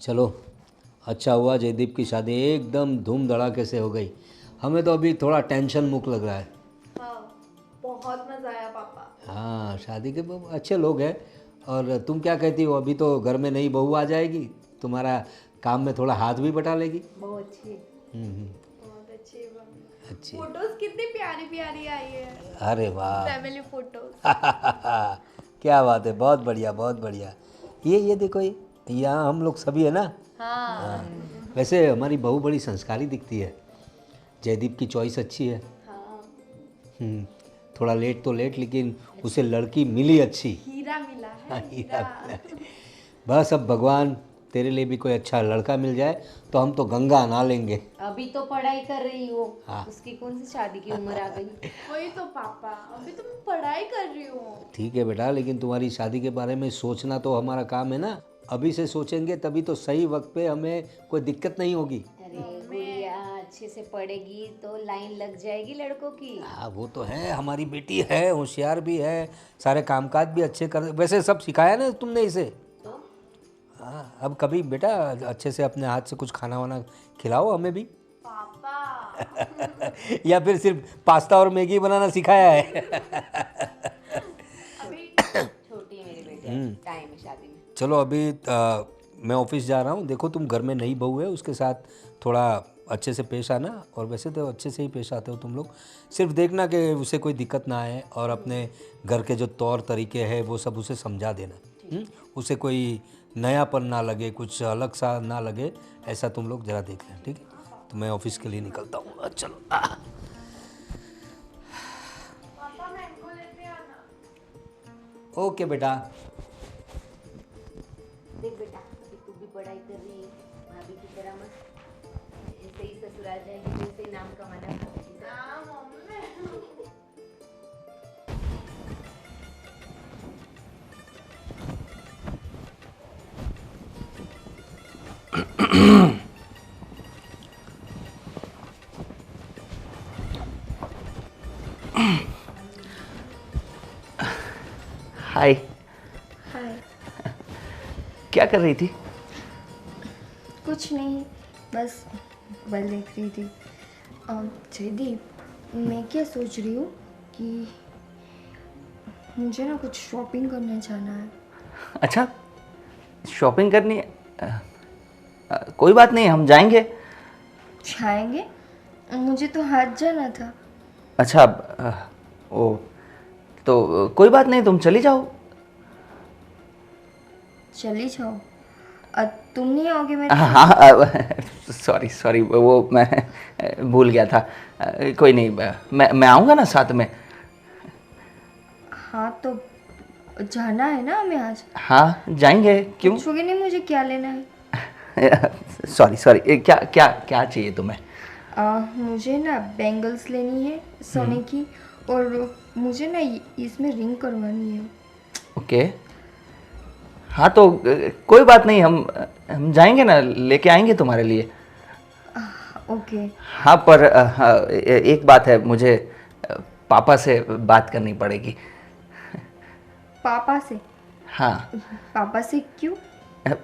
चलो, अच्छा हुआ जयदीप की शादी एकदम धूम धड़ाके से हो गई। हमें तो अभी थोड़ा टेंशन मुक्त लग रहा है। हाँ, बहुत मजा आया पापा। हाँ, शादी के अच्छे लोग हैं। और तुम क्या कहती हो, अभी तो घर में नई बहू आ जाएगी, तुम्हारा काम में थोड़ा हाथ भी बटा लेगी। बहुत अच्छी। हम्म। बहुत अच्छी है। अच्छी। फोटोज कितनी प्यारी प्यारी आई है। अरे वाह। Family photos. क्या बात है, बहुत बढ़िया बहुत बढ़िया। ये देखो, ये यहाँ हम लोग सभी है ना। हाँ। हाँ। वैसे हमारी बहू बड़ी संस्कारी दिखती है। जयदीप की चॉइस अच्छी है। हाँ, हम्म, थोड़ा लेट तो लेट, लेकिन उसे लड़की मिली अच्छी। हीरा मिला है, हाँ, हीरा हीरा। मिला है। बस अब भगवान तेरे लिए भी कोई अच्छा लड़का मिल जाए तो हम तो गंगा नहा लेंगे। अभी तो पढ़ाई कर रही हो। हाँ। उसकी कौन सी शादी की उम्र आ गई। वही तो पापा, अभी तो मैं पढ़ाई कर रही हूँ। ठीक है बेटा, लेकिन तुम्हारी शादी के बारे में सोचना तो हमारा काम है ना। अभी से सोचेंगे तभी तो सही वक्त पे हमें कोई दिक्कत नहीं होगी। अरे गुड़िया अच्छे से पढ़ेगी तो लाइन लग जाएगी लड़कों की। हाँ वो तो है, हमारी बेटी है, होशियार भी है, सारे कामकाज भी अच्छे कर, वैसे सब सिखाया ना तुमने इसे। तो हाँ, अब कभी बेटा अच्छे से अपने हाथ से कुछ खाना वाना खिलाओ हमें भी। पापा। या फिर सिर्फ पास्ता और मैगी बनाना सिखाया है। अभी छोटी है मेरी बेटी, टाइम है शादी में। चलो अभी मैं ऑफिस जा रहा हूँ। देखो तुम घर में नई बहू है, उसके साथ थोड़ा अच्छे से पेश आना। और वैसे तो अच्छे से ही पेश आते हो तुम लोग। सिर्फ देखना कि उसे कोई दिक्कत ना आए, और अपने घर के जो तौर तरीके हैं वो सब उसे समझा देना। उसे कोई नयापन ना लगे, कुछ अलग सा ना लगे, ऐसा तुम लोग ज़रा देख लें, ठीक है। तो मैं ऑफिस के लिए निकलता हूँ। चलो। पापा मैंगो लेते आना। ओके बेटा। देख बेटा, अभी तू भी पढ़ाई कर रही है, भाभी की तरह मत ऐसे ही ससुराल जाएगी तो ऐसे ही नाम कमाना भाभी की तरह। हाँ मम्मी। हाय। हाय। क्या कर रही थी? कुछ नहीं, बस मोबाइल देख रही थी। जयदीप, मैं क्या सोच रही हूँ कि मुझे ना कुछ शॉपिंग करने जाना है। अच्छा, शॉपिंग करनी है। कोई बात नहीं, हम जाएंगे। जाएंगे? मुझे तो हाथ जाना था। अच्छा, ओ तो कोई बात नहीं, तुम चली जाओ। चली जाओ। तुम नहीं आओगे मेरे हाँ साथ? हाँ, सॉरी सॉरी, वो मैं भूल गया था। कोई नहीं, मैं आऊँगा ना साथ में। हाँ तो जाना है ना हमें आज। हाँ जाएंगे, क्यों? पूछोगे नहीं मुझे क्या लेना है? सॉरी सॉरी, क्या क्या क्या चाहिए तुम्हें? मुझे ना बैंगल्स लेनी है सोने की, और मुझे ना इसमें रिंग करवानी है। ओके। हाँ तो कोई बात नहीं, हम जाएंगे ना, लेके आएंगे तुम्हारे लिए। ओके। हाँ पर एक बात है, मुझे पापा से बात करनी पड़ेगी। पापा से? हाँ। पापा से क्यों?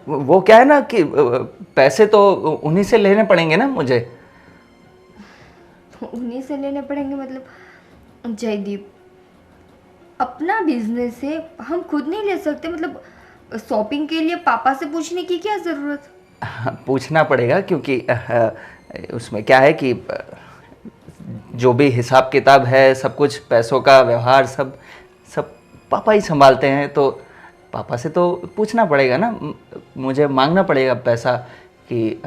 वो क्या है ना कि पैसे तो उन्हीं से लेने पड़ेंगे ना मुझे। उन्हीं से लेने पड़ेंगे मतलब? जयदीप, अपना बिजनेस है, हम खुद नहीं ले सकते? मतलब शॉपिंग के लिए पापा से पूछने की क्या ज़रूरत? पूछना पड़ेगा क्योंकि उसमें क्या है कि जो भी हिसाब किताब है, सब कुछ पैसों का व्यवहार सब सब पापा ही संभालते हैं। तो पापा से तो पूछना पड़ेगा ना, मुझे मांगना पड़ेगा पैसा कि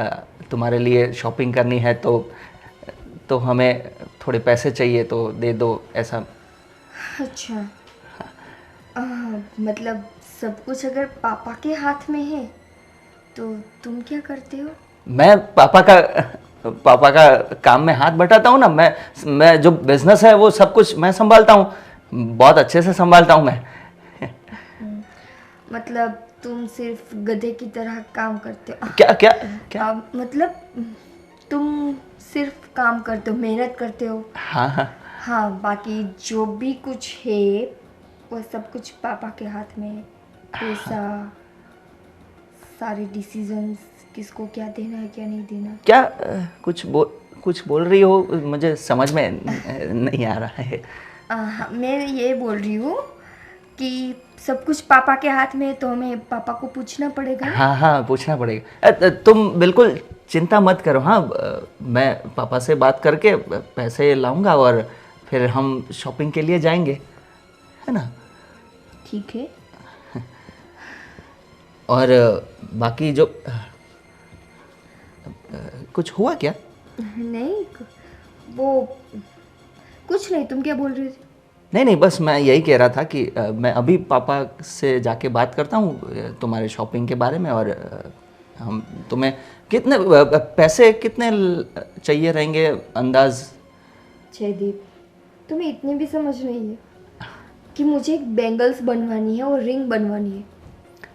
तुम्हारे लिए शॉपिंग करनी है, तो हमें थोड़े पैसे चाहिए, तो दे दो, ऐसा। अच्छा। मतलब सब कुछ अगर पापा के हाथ में है तो तुम क्या करते हो? मैं पापा का काम में हाथ बटाता हूँ ना। मैं जो बिजनेस है वो सब कुछ मैं संभालता हूँ, बहुत अच्छे से संभालता हूँ मैं। मतलब तुम सिर्फ गधे की तरह काम करते हो? क्या क्या क्या? मतलब तुम सिर्फ काम करते हो, मेहनत करते हो। हाँ हाँ। हाँ, बाकी जो भी कुछ है वो सब कुछ पापा के हाथ में है। पैसा, सारे डिसीजंस, किसको क्या देना है क्या नहीं देना। क्या कुछ बोल रही हो, मुझे समझ में नहीं आ रहा है। हाँ, मैं ये बोल रही हूँ कि सब कुछ पापा के हाथ में है तो हमें पापा को पूछना पड़ेगा ना। हाँ हाँ, पूछना पड़ेगा। तुम बिल्कुल चिंता मत करो। हाँ, मैं पापा से बात करके पैसे लाऊंगा और फिर हम शॉपिंग के लिए जाएंगे, है ना। ठीक है। और बाकी जो कुछ हुआ क्या? नहीं, वो कुछ नहीं। तुम क्या बोल रहे थे? नहीं, बस मैं यही कह रहा था कि मैं अभी पापा से जाके बात करता हूँ तुम्हारे शॉपिंग के बारे में। और हम तुम्हें कितने पैसे कितने चाहिए रहेंगे अंदाज? जयदीप, तुम्हें इतनी भी समझ नहीं है कि मुझे एक बैंगल्स बनवानी है और रिंग बनवानी है,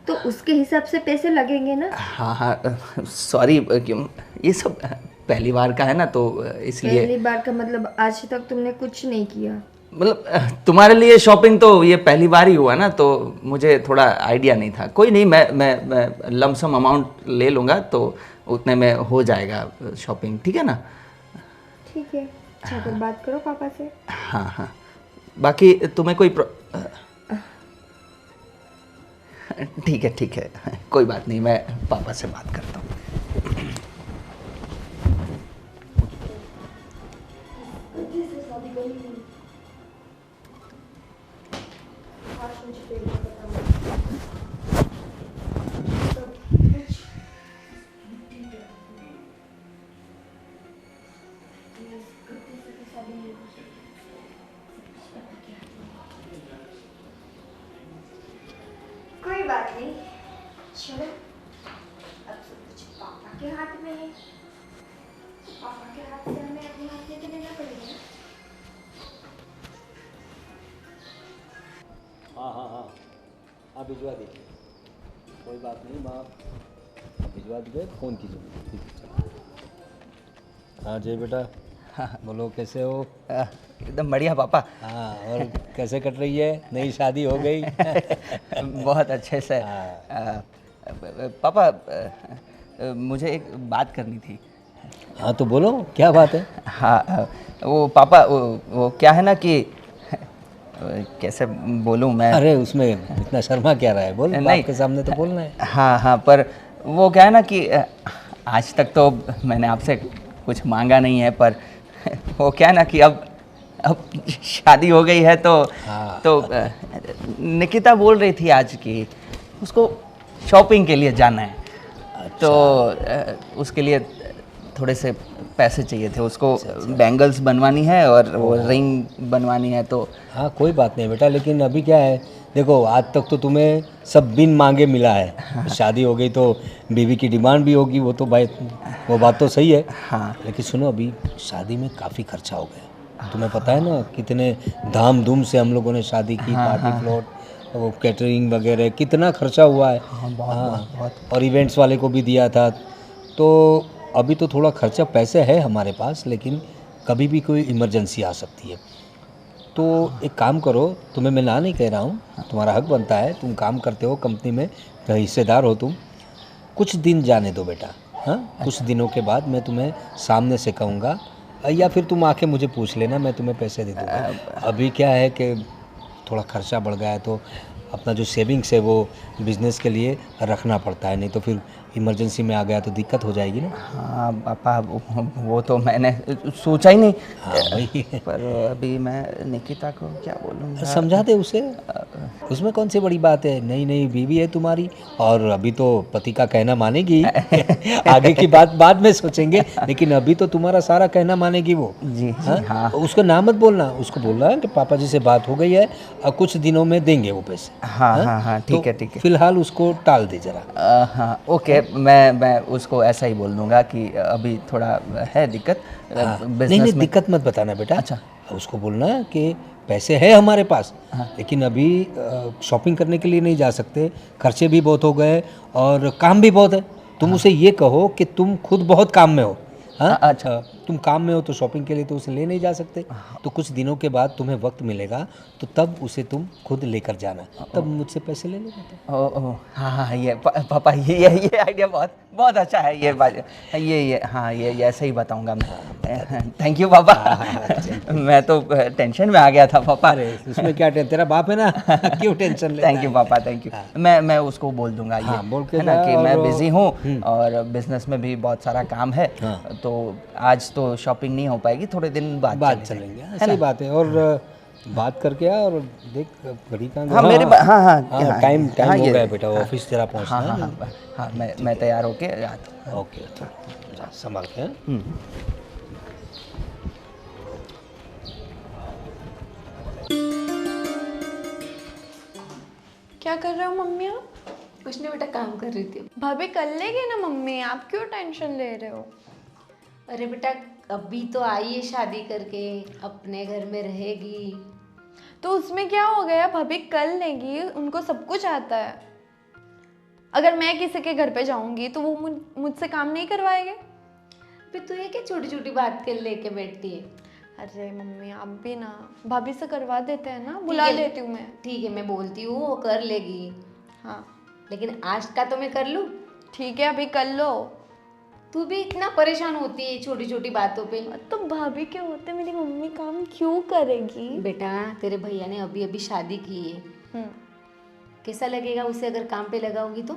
तो उसके हिसाब से पैसे लगेंगे ना। हाँ, सॉरी, क्यों ये सब पहली बार का है ना, तो इसलिए। पहली बार का मतलब आज तक तुमने कुछ नहीं किया? मतलब तुम्हारे लिए शॉपिंग तो ये पहली बार ही हुआ ना, तो मुझे थोड़ा आइडिया नहीं था। कोई नहीं, मैं लमसम अमाउंट ले लूँगा, तो उतने में हो जाएगा शॉपिंग, ठीक है ना। ठीक है, जाकर बात करो पापा से। हाँ, बाकी तुम्हें कोई ठीक है, कोई बात नहीं, मैं पापा से बात करता हूँ। कोई बात नहीं, चलो अब सब कुछ पापा के हाथ में है। पापा के हाथ से हमें अपने हाथ लेके देना पड़ेगा। हाँ, आप भिजवा दीजिए, कोई बात नहीं, माँ भिजवा दीजिए, फ़ोन कीजिए। ठीक है, चलो। हाँ जय बेटा, बोलो कैसे हो? एकदम बढ़िया पापा। हाँ, और कैसे कट रही है? नई शादी हो गई? बहुत अच्छे से। पापा, मुझे एक बात करनी थी। हाँ तो बोलो, क्या बात है? हाँ, वो पापा, वो क्या है ना कि कैसे बोलूँ मैं। अरे उसमें इतना शर्मा क्या रहा है, बोल। नहीं, बाप के सामने तो बोलना है। हाँ, पर वो क्या है ना कि आज तक तो मैंने आपसे कुछ मांगा नहीं है, पर वो क्या है ना कि अब शादी हो गई है, तो हाँ। तो निकिता बोल रही थी आज कि उसको शॉपिंग के लिए जाना है। अच्छा। तो उसके लिए थोड़े से पैसे चाहिए थे उसको। बैंगल्स बनवानी है और वो रिंग बनवानी है, तो हाँ कोई बात नहीं बेटा, लेकिन अभी क्या है, देखो आज तक तो तुम्हें सब बिन मांगे मिला है। हाँ। शादी हो गई तो बीवी की डिमांड भी होगी, वो तो भाई, वो बात तो सही है। हाँ। लेकिन सुनो, अभी शादी में काफ़ी खर्चा हो गया। तुम्हें पता है ना कितने धाम धूम से हम लोगों ने शादी की, पार्टी प्लॉट, वो कैटरिंग वगैरह, कितना खर्चा हुआ है। बहुत। और इवेंट्स वाले को भी दिया था, तो अभी तो थोड़ा खर्चा पैसे है हमारे पास, लेकिन कभी भी कोई इमरजेंसी आ सकती है। तो एक काम करो, तुम्हें मैं ना नहीं कह रहा हूँ, तुम्हारा हक बनता है, तुम काम करते हो कंपनी में, हिस्सेदार हो तुम, कुछ दिन जाने दो बेटा। हाँ, कुछ दिनों के बाद मैं तुम्हें सामने से कहूँगा, या फिर तुम आके मुझे पूछ लेना, मैं तुम्हें पैसे दे दूँगा। अभी क्या है कि थोड़ा खर्चा बढ़ गया है, तो अपना जो सेविंग्स है वो बिज़नेस के लिए रखना पड़ता है, नहीं तो फिर इमरजेंसी में आ गया तो दिक्कत हो जाएगी ना। हाँ पापा, वो तो मैंने सोचा ही नहीं। हाँ वही। पर अभी मैं निकिता को क्या बोलूँगा। समझा दे उसे, उसमें कौन सी बड़ी बात है, नई नई बीवी है तुम्हारी, और अभी तो पति का कहना मानेगी। आगे की बात बाद में सोचेंगे, लेकिन अभी तो तुम्हारा सारा कहना मानेगी वो। जी हाँ? हाँ। उसको ना मत बोलना, उसको बोलना है कि पापा जी से बात हो गई है और कुछ दिनों में देंगे वो पैसे। हाँ, ठीक है। फिलहाल उसको टाल दे जरा। हाँ, ओके, मैं उसको ऐसा ही बोल दूँगा कि अभी थोड़ा है दिक्कत नहीं बिजनेस में। दिक्कत मत बताना बेटा। अच्छा। उसको बोलना कि पैसे है हमारे पास, लेकिन अभी शॉपिंग करने के लिए नहीं जा सकते, खर्चे भी बहुत हो गए और काम भी बहुत है। तुम उसे ये कहो कि तुम खुद बहुत काम में हो। हाँ, अच्छा। तुम काम में हो तो शॉपिंग के लिए तो उसे ले नहीं जा सकते, तो कुछ दिनों के बाद तुम्हें वक्त मिलेगा तो तब उसे तुम खुद लेकर जाना, तब मुझसे पैसे ले लेना तुम। ओ हाँ हाँ, ये पापा ये आइडिया बहुत बहुत अच्छा है। ये बात ये हाँ, ये ऐसे ही बताऊंगा मैं। थैंक यू पापा। मैं तो टेंशन में आ गया था पापा। अरे इसमें क्या तेरा बाप है ना, क्यों टेंशन लेता थैंक यू पापा, थैंक यू। मैं उसको बोल दूंगा ये, हाँ, बोल के है ना जा। कि मैं और बिजी हूँ और बिजनेस में भी बहुत सारा काम है, हाँ। तो आज तो शॉपिंग नहीं हो पाएगी, थोड़े दिन बाद बात चलेंगे। चलेंगे। हाँ, सही बात है। और बात करके आ और देख घड़ी कहाँ हाँ मेरे हाँ, टाइम हाँ, हो ये- गया बेटा, ऑफिस तेरा पहुँचना हाँ हाँ है। हाँ हाँ, मैं तैयार होके आता हूँ। ओके, जा संभाल के। हाँ? क्या कर रहे हो मम्मी आप? कुछ नहीं बेटा, काम कर रही थी। भाभी कर लेगी ना मम्मी, आप क्यों टेंशन ले रहे हो? अरे बेटा, अभी तो आई है शादी करके, अपने घर में रहेगी। तो उसमें क्या हो गया, भाभी कर लेगी, उनको सब कुछ आता है। अगर मैं किसी के घर पे जाऊंगी तो वो मुझसे काम नहीं करवाएंगे? फिर तू ये क्या छोटी छोटी बात के लेके बैठती है? अरे मम्मी आप भी ना, भाभी से करवा देते हैं ना, बुला ठीक है। लेती हूँ मैं। ठीक है, मैं बोलती हूँ, वो कर लेगी। हाँ लेकिन आज का तो मैं कर लूँ। ठीक है, अभी कर लो। तू भी इतना परेशान होती है छोटी छोटी बातों पे। तो भाभी के होते मेरी मम्मी काम क्यों करेगी? बेटा, तेरे भैया ने अभी अभी शादी की है, हम्म, कैसा लगेगा उसे अगर काम पे लगाओगी तो?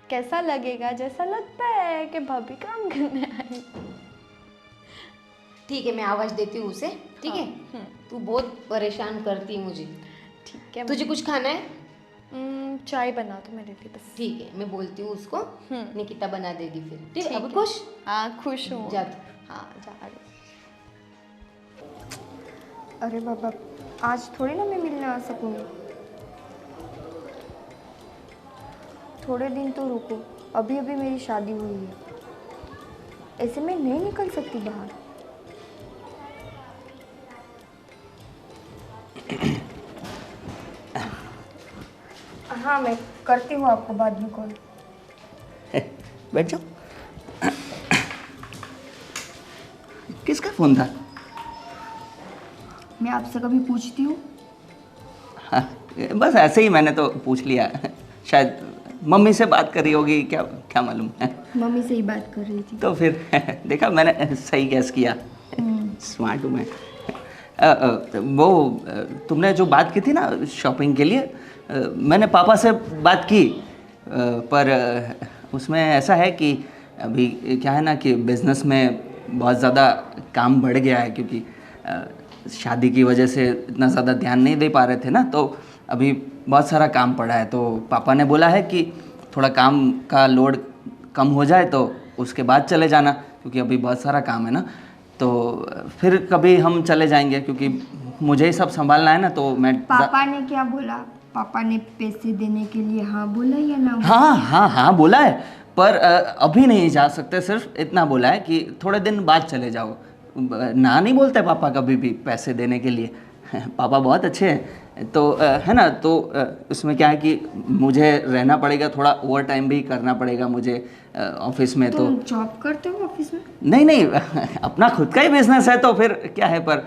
कैसा लगेगा? जैसा लगता है कि भाभी काम करने आई। ठीक है, मैं आवाज देती हूँ उसे। ठीक है, तू बहुत परेशान करती है मुझे। ठीक है। तुझे कुछ खाना है? चाय बना दो मेरे लिए बस। ठीक है, मैं बोलती हूँ उसको, निकिता बना देगी फिर। ठीक है, ठीक अब है। खुश? हाँ खुश हूँ। जा तू। हाँ जा रही। अरे बाबा, आज थोड़ी ना मैं मिलने आ सकूँगी। थोड़े दिन तो रुको, अभी अभी मेरी शादी हुई है, ऐसे में नहीं निकल सकती बाहर। हाँ, मैं करती हूँ आपको बाद में कॉल। बैठ जाओ। किसका फोन था? मैं आपसे कभी पूछती हूँ? हाँ, बस ऐसे ही मैंने तो पूछ लिया। शायद मम्मी से बात कर रही होगी, क्या क्या मालूम है। मम्मी से ही बात कर रही थी। तो फिर देखा, मैंने सही गैस किया। स्मार्ट हूँ मैं। वो तुमने जो बात की थी ना शॉपिंग के लिए, मैंने पापा से बात की, पर उसमें ऐसा है कि अभी क्या है ना कि बिज़नेस में बहुत ज़्यादा काम बढ़ गया है, क्योंकि शादी की वजह से इतना ज़्यादा ध्यान नहीं दे पा रहे थे ना, तो अभी बहुत सारा काम पड़ा है। तो पापा ने बोला है कि थोड़ा काम का लोड कम हो जाए तो उसके बाद चले जाना, क्योंकि अभी बहुत सारा काम है ना, तो फिर कभी हम चले जाएंगे, क्योंकि मुझे ही सब संभालना है ना। तो मैं पापा ने क्या बोला? पापा ने पैसे देने के लिए हाँ बोला या ना? हाँ हाँ हाँ बोला है, पर अभी नहीं जा सकते, सिर्फ इतना बोला है कि थोड़े दिन बाद चले जाओ। ना नहीं बोलते पापा कभी भी पैसे देने के लिए। पापा बहुत अच्छे हैं, तो है ना, तो उसमें क्या है कि मुझे रहना पड़ेगा, थोड़ा ओवर टाइम भी करना पड़ेगा मुझे ऑफिस में। तो तुम जॉब करते हो ऑफिस में? नहीं अपना खुद का ही बिजनेस है, तो फिर क्या है, पर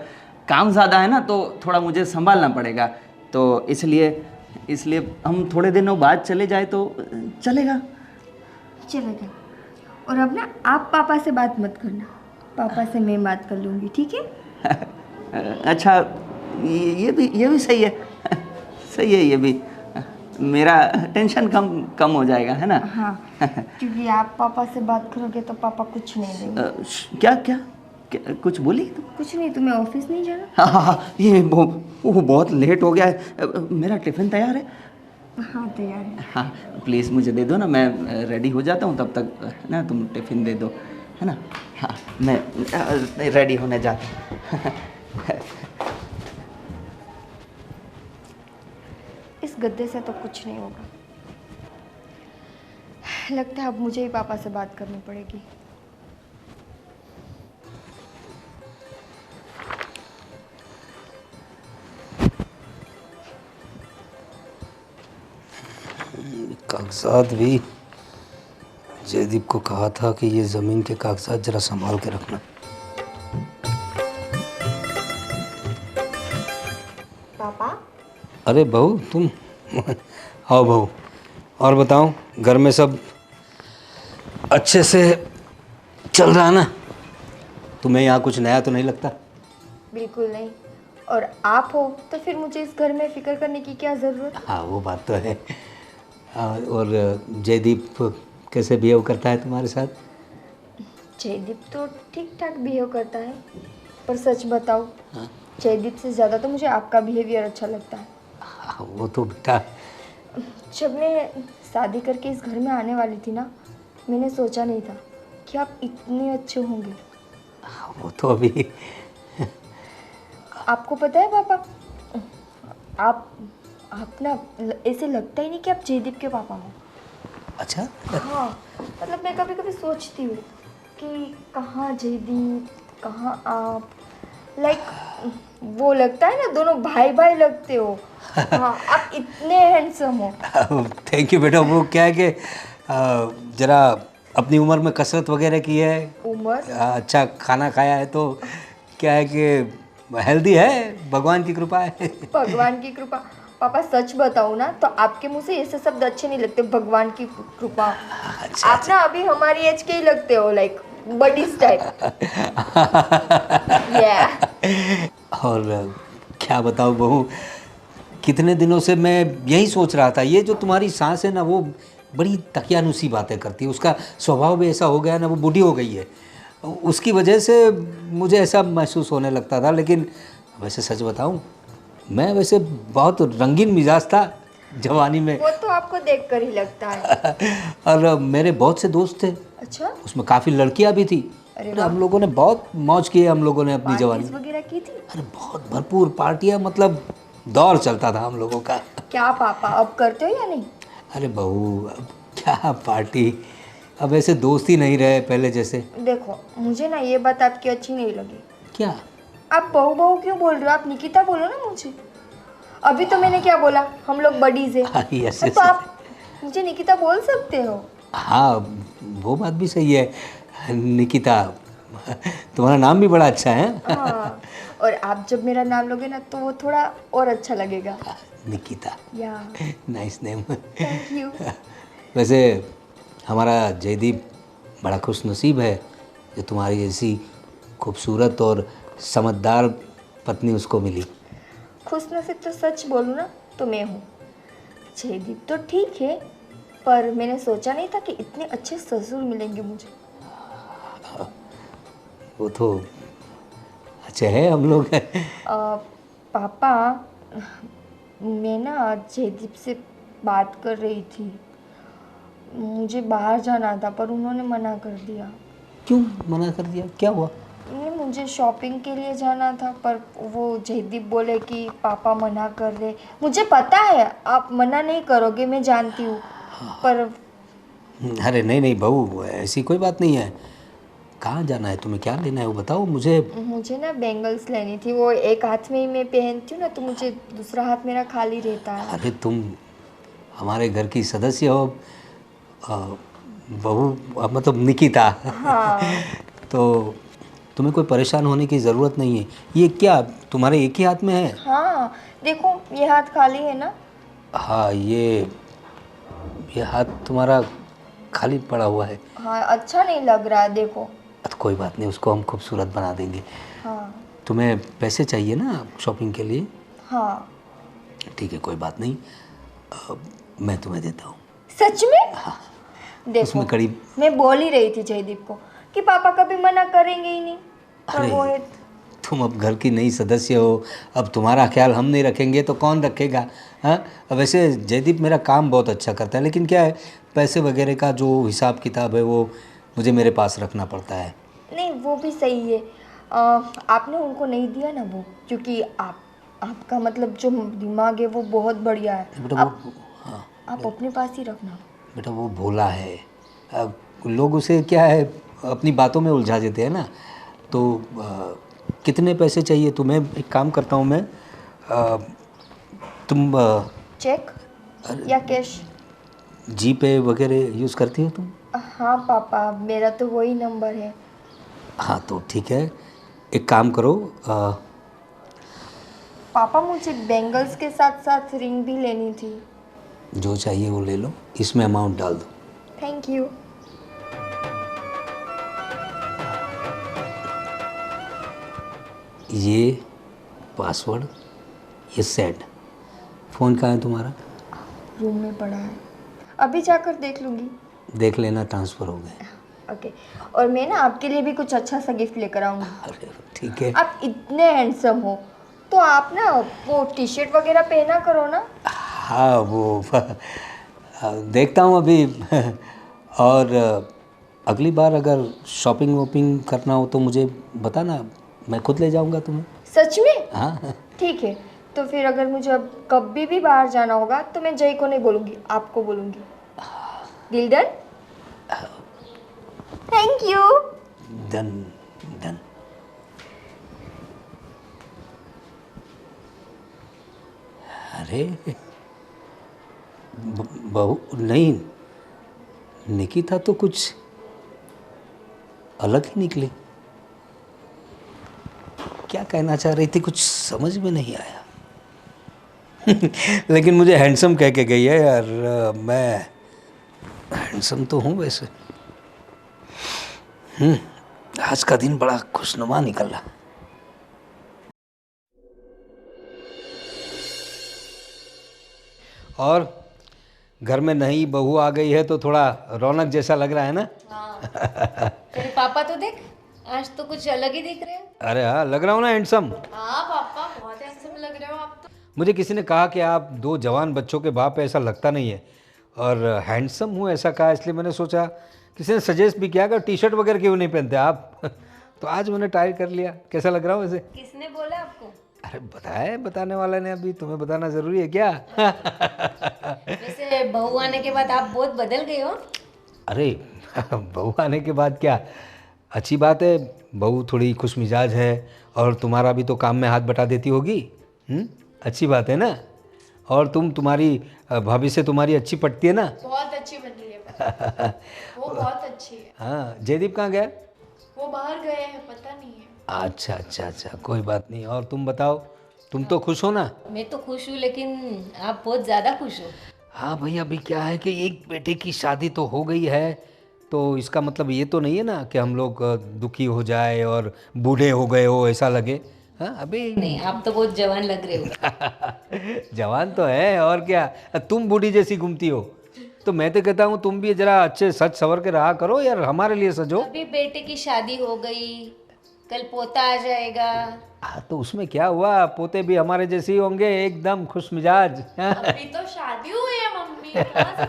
काम ज़्यादा है ना, तो थोड़ा मुझे संभालना पड़ेगा। तो इसलिए हम थोड़े दिनों बाद चले जाए तो चलेगा। चलेगा। और अब ना आप पापा से बात मत करना, पापा से मैं बात कर लूँगी, ठीक है? अच्छा, ये भी सही है। सही है, ये भी मेरा टेंशन कम हो जाएगा, है ना। हाँ, क्योंकि आप पापा से बात करोगे तो पापा कुछ नहीं देंगे। क्या कुछ बोली तुम? कुछ नहीं, तुम्हें ऑफिस नहीं जाना? हाँ, ये वो बहुत लेट हो गया है। मेरा टिफ़िन तैयार है? हाँ तैयार है। हाँ प्लीज़ मुझे दे दो ना, मैं रेडी हो जाता हूँ, तब तक ना तुम टिफ़िन दे दो, है ना। हाँ, मैं रेडी होने जाता हूँ। इस गद्दे से तो कुछ नहीं होगा। लगता है अब मुझे ही पापा से बात करनी पड़ेगी। कागजात भी जयदीप को कहा था कि ये ज़मीन के कागजात ज़रा संभाल के रखना। पापा अरे बहू तुम आओ बहू, और बताओ घर में सब अच्छे से चल रहा ना? तुम्हें यहाँ कुछ नया तो नहीं लगता? बिल्कुल नहीं। और आप हो तो फिर मुझे इस घर में फिक्र करने की क्या ज़रूरत? हाँ वो बात तो है। और जयदीप कैसे बिहेव करता है तुम्हारे साथ? जयदीप तो ठीक ठाक बिहेव करता है, पर सच बताओ हाँ? जयदीप से ज़्यादा तो मुझे आपका बिहेवियर अच्छा लगता है। हाँ, वो तो बेटा जब मैं शादी करके इस घर में आने वाली थी ना, मैंने सोचा नहीं था कि आप इतने अच्छे होंगे। वो तो अभी आपको पता है पापा, आप ना ऐसे लगता ही नहीं कि आप जयदीप के पापा हो। अच्छा हाँ, मतलब मैं कभी कभी सोचती हूँ कि कहाँ जयदीप कहाँ आप, वो लगता है ना दोनों भाई भाई लगते हो। हाँ, आप इतने हैंडसम हो। थैंक यू बेटा। वो क्या है कि ज़रा अपनी उम्र में कसरत वगैरह की है, उम्र अच्छा खाना खाया है, तो क्या है कि हेल्दी है, भगवान की कृपा है। भगवान की कृपा। पापा सच बताऊँ ना तो आपके मुंह से ऐसे शब्द अच्छे नहीं लगते, भगवान की कृपा। अच्छा, आप ना अभी हमारी एज के ही लगते हो, बड़ी टाइप। और क्या बताऊँ बहू, कितने दिनों से मैं यही सोच रहा था, ये जो तुम्हारी सास है ना वो बड़ी तकियानुसी बातें करती है, उसका स्वभाव भी ऐसा हो गया ना, वो बूढ़ी हो गई है, उसकी वजह से मुझे ऐसा महसूस होने लगता था। लेकिन वैसे सच बताऊं, मैं वैसे बहुत रंगीन मिजाज था जवानी में। वो तो आपको देखकर ही लगता है। और मेरे बहुत से दोस्त थे, अच्छा, उसमें काफ़ी लड़कियां भी थी। अरे अरे हम लोगों ने बहुत मौज की है, हम लोगों ने अपनी जवानी पार्टीज में। वगैरह की थी? अरे बहुत भरपूर पार्टियां, मतलब दौर चलता था हम लोगों का। क्या पापा अब करते हो या नहीं? अरे बहू अब क्या पार्टी, अब ऐसे दोस्त ही नहीं रहे पहले जैसे। देखो मुझे ना ये बात आपकी अच्छी नहीं लगी। क्या? आप बहू बहू क्यों बोल रहे हो? आप निकिता बोलो ना मुझे। अभी तो मैंने क्या बोला, हम लोग बडीज हाँ, है, यस, तो आप मुझे निकिता बोल सकते हो। हाँ वो बात भी सही है निकिता, तुम्हारा नाम भी बड़ा अच्छा है। हाँ, और आप जब मेरा नाम लोगे ना तो वो थोड़ा और अच्छा लगेगा। निकिता, या नाइस नेम। Thank you. वैसे हमारा जयदीप बड़ा खुश नसीब है जो तुम्हारी जैसी खूबसूरत और समझदार पत्नी उसको मिली। खुश नसीब तो सच बोलूँ ना तो मैं हूँ। जयदीप तो ठीक है, पर मैंने सोचा नहीं था कि इतने अच्छे ससुर मिलेंगे मुझे। वो तो अच्छे हैं हम लोग। पापा, मैं ना जयदीप से बात कर रही थी, मुझे बाहर जाना था पर उन्होंने मना कर दिया। क्यों मना कर दिया, क्या हुआ? नहीं, मुझे शॉपिंग के लिए जाना था पर वो जयदीप बोले कि पापा मना कर रहे। मुझे पता है आप मना नहीं करोगे, मैं जानती हूँ, पर अरे नहीं नहीं बहू, ऐसी कोई बात नहीं है। कहाँ जाना है तुम्हें, क्या लेना है वो बताओ मुझे। मुझे ना बैंगल्स लेनी थी, वो एक हाथ में ही मैं पहनती हूँ ना, तो मुझे दूसरा हाथ मेरा खाली रहता है। अरे तुम हमारे घर की सदस्य हो, बहू, मतलब निकिता। हाँ। तो तुम्हें कोई परेशान होने की ज़रूरत नहीं है। ये क्या तुम्हारे एक ही हाथ में है? हाँ, देखो ये हाथ खाली है ना। हाँ, ये हाथ तुम्हारा खाली पड़ा हुआ है। हाँ, अच्छा नहीं लग रहा है, देखो। तो कोई बात नहीं, उसको हम खूबसूरत बना देंगे। हाँ तुम्हें पैसे चाहिए ना शॉपिंग के लिए? हाँ। ठीक है, कोई बात नहीं, मैं तुम्हें देता हूँ। सच में? देखो उसमें करीब मैं बोल ही रही थी जयदीप को कि पापा कभी मना करेंगे ही नहीं, पर वो है। तुम अब घर की नई सदस्य हो, अब तुम्हारा ख्याल हम नहीं रखेंगे तो कौन रखेगा? हाँ, अब वैसे जयदीप मेरा काम बहुत अच्छा करता है, लेकिन क्या है, पैसे वगैरह का जो हिसाब किताब है वो मुझे मेरे पास रखना पड़ता है। नहीं, वो भी सही है। आपने उनको नहीं दिया ना वो, क्योंकि आपका मतलब जो दिमाग है वो बहुत बढ़िया है। बेटा वो, हाँ आप अपने पास ही रखना। बेटा वो भोला है, अब लोग उसे क्या है अपनी बातों में उलझा देते हैं ना। तो कितने पैसे चाहिए तुम्हें? एक काम करता हूँ मैं, तुम चेक या कैश? जी पे वगैरह यूज़ करती हो तुम? हाँ पापा, मेरा तो वही नंबर है। हाँ तो ठीक है, एक काम करो, पापा मुझे बैंगल्स के साथ साथ रिंग भी लेनी थी। जो चाहिए वो ले लो, इसमें अमाउंट डाल दो। Thank you. ये पासवर्ड, ये सेंड। फ़ोन कहाँ है तुम्हारा? रूम में पड़ा है, अभी जाकर देख लूँगी। देख लेना, ट्रांसफ़र हो गए। ओके, और मैं ना आपके लिए भी कुछ अच्छा सा गिफ्ट लेकर आऊँगी। अरे ठीक है। आप इतने हैंडसम हो तो आप ना वो टी शर्ट वगैरह पहना करो ना। हाँ वो देखता हूँ अभी। और अगली बार अगर शॉपिंग वॉपिंग करना हो तो मुझे बताना, मैं खुद ले जाऊँगा तुम्हें। सच में? हाँ ठीक है, तो फिर अगर मुझे अब कभी भी बाहर जाना होगा तो मैं जय को नहीं बोलूँगी, आपको बोलूँगी। Deal done? Thank you. Done done. अरे बहू नहीं, निकिता तो कुछ अलग ही निकली। क्या कहना चाह रही थी कुछ समझ में नहीं आया। लेकिन मुझे हैंडसम कह के गई है यार, मैं हैंडसम तो हूँ वैसे। आज का दिन बड़ा खुशनुमा निकला। और घर में नई बहू आ गई है तो थोड़ा रौनक जैसा लग रहा है ना? तेरे पापा तो देख, आज तो कुछ अलग ही दिख रहे हैं। अरे हाँ, लग रहा हूँ ना हैंडसम? हाँ पापा, बहुत हैंडसम लग रहे हो आप तो। मुझे किसी ने कहा कि आप 2 जवान बच्चों के बाप है, ऐसा लगता नहीं है। और हैंडसम हूँ ऐसा कहा, इसलिए मैंने सोचा, किसी ने सजेस्ट भी किया कि टी शर्ट वगैरह क्यों नहीं पहनते आप। तो आज मैंने ट्राई कर लिया, कैसा लग रहा हूँ वैसे? किसने बोला आपको? अरे बताया, बताने वाला ने, अभी तुम्हें बताना ज़रूरी है क्या? वैसे बहू आने के बाद आप बहुत बदल गए हो। अरे बहू आने के बाद क्या, अच्छी बात है, बहू थोड़ी खुश मिजाज है और तुम्हारा भी तो काम में हाथ बटा देती होगी। अच्छी बात है ना? और तुम्हारी भाभी से तुम्हारी अच्छी पटती है ना? बहुत अच्छी बन रही है। वो बहुत अच्छी है। हाँ, जयदीप कहाँ गया? वो बाहर गए हैं, पता नहीं है। अच्छा अच्छा अच्छा, कोई बात नहीं। और तुम बताओ, तुम तो खुश हो ना? मैं तो खुश हूँ, लेकिन आप बहुत ज़्यादा खुश हो। हाँ भाई, अभी क्या है कि एक बेटे की शादी तो हो गई है, तो इसका मतलब ये तो नहीं है ना कि हम लोग दुखी हो जाए और बूढ़े हो गए हो ऐसा लगे। हाँ अभी नहीं, आप तो बहुत जवान लग रहे हो। जवान तो है, और क्या, तुम बूढ़ी जैसी घूमती हो, तो मैं तो कहता हूँ तुम भी जरा अच्छे सज सवर के रहा करो यार, हमारे लिए सजो। अभी बेटे की शादी हो गई, कल पोता आ जाएगा। हाँ तो उसमें क्या हुआ, पोते भी हमारे जैसे ही होंगे, एकदम खुश मिजाज। अभी तो शादी हुई है मम्मी, कहाँ से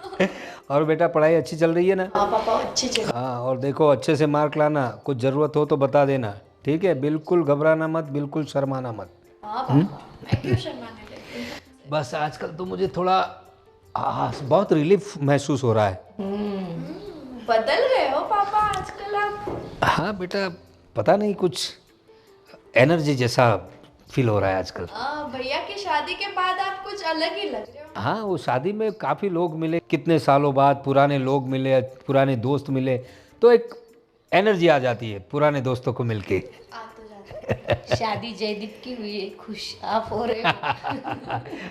होता? और बेटा पढ़ाई अच्छी चल रही है ना? हाँ पापा, अच्छी चल। हाँ, और देखो अच्छे से मार्क लाना, कुछ ज़रूरत हो तो बता देना, ठीक है? बिल्कुल घबराना मत, बिल्कुल शर्माना मत। हाँ पापा, मैं क्यों शर्माने लगती हूँ? बस आजकल तो मुझे थोड़ा बहुत रिलीफ महसूस हो रहा है। बदल गए हो पापा आजकल आप। हाँ बेटा, पता नहीं कुछ एनर्जी जैसा फील हो रहा है आजकल। भैया की शादी के बाद आप कुछ अलग ही लग रहे हो। हाँ, वो शादी में काफ़ी लोग मिले, कितने सालों बाद पुराने लोग मिले, पुराने दोस्त मिले, तो एक एनर्जी आ जाती है पुराने दोस्तों को मिलके। आ तो जाते। शादी जयदीप की हुई है, खुश आप हो रहे हो।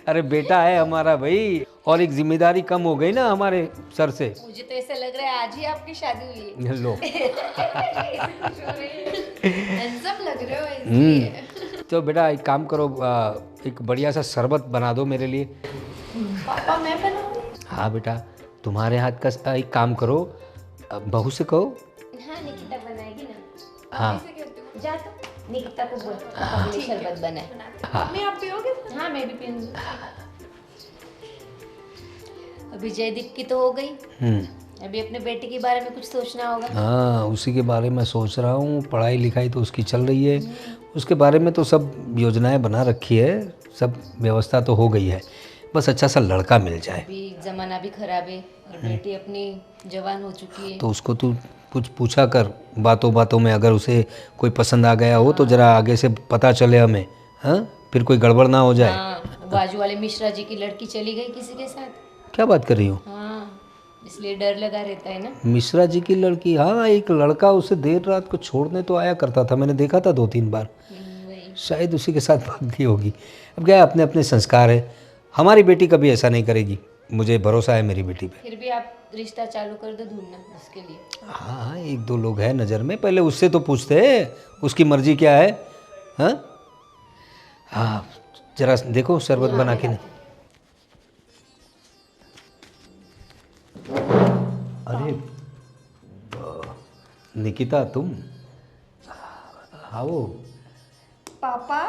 अरे बेटा है हमारा भाई, और एक जिम्मेदारी कम हो गई ना हमारे सर से। मुझे तो ऐसा लग रहा है आज ही आपकी शादी हुई है। लो। हैंडसम लग रहे हो इसलिए। तो बेटा एक काम करो, एक बढ़िया सा शरबत बना दो मेरे लिए। पापा मैं बनाऊँ? हाँ बेटा, तुम्हारे हाथ का एक काम करो, बहू से कहो। हाँ, निकिता बनाएगी ना। हाँ कैसे कहते हो? जा तो निकिता को बोल, पापा के लिए शरबत बनाए। मम्मी आप पियोगे? हाँ, मैं भी पीऊंगी। अभी जयदीप की तो हो गई, अभी अपने बेटे के बारे में कुछ सोचना होगा। हाँ, उसी के बारे में सोच रहा हूँ, पढ़ाई लिखाई तो उसकी चल रही है, उसके बारे में तो सब योजनाएं बना रखी है, सब व्यवस्था तो हो गई है, बस अच्छा सा लड़का मिल जाए। अभी ज़माना भी खराब है और बेटी अपनी जवान हो चुकी है। तो उसको तू कुछ पूछा कर, बातों बातों में अगर उसे कोई पसंद आ गया हो तो ज़रा आगे से पता चले हमें, हाँ, फिर कोई गड़बड़ ना हो जाए। हाँ, बाजू वाले मिश्रा जी की लड़की चली गई किसी के साथ। क्या बात कर रही हो? हाँ, इसलिए डर लगा रहता है ना। मिश्रा जी की लड़की, हाँ एक लड़का उसे देर रात को छोड़ने तो आया करता था, मैंने देखा था 2-3 बार। वही। शायद उसी के साथ भाग गई होगी। अब क्या है, अपने अपने संस्कार है। हमारी बेटी कभी ऐसा नहीं करेगी, मुझे भरोसा है मेरी बेटी पे। फिर भी आप रिश्ता चालू कर दो ढूंढना उसके लिए। हाँ हाँ, 1-2 लोग हैं नज़र में, पहले उससे तो पूछते हैं उसकी मर्जी क्या है। हाँ हाँ, जरा देखो शरबत बना के नहीं। अरे निकिता तुम आओ। पापा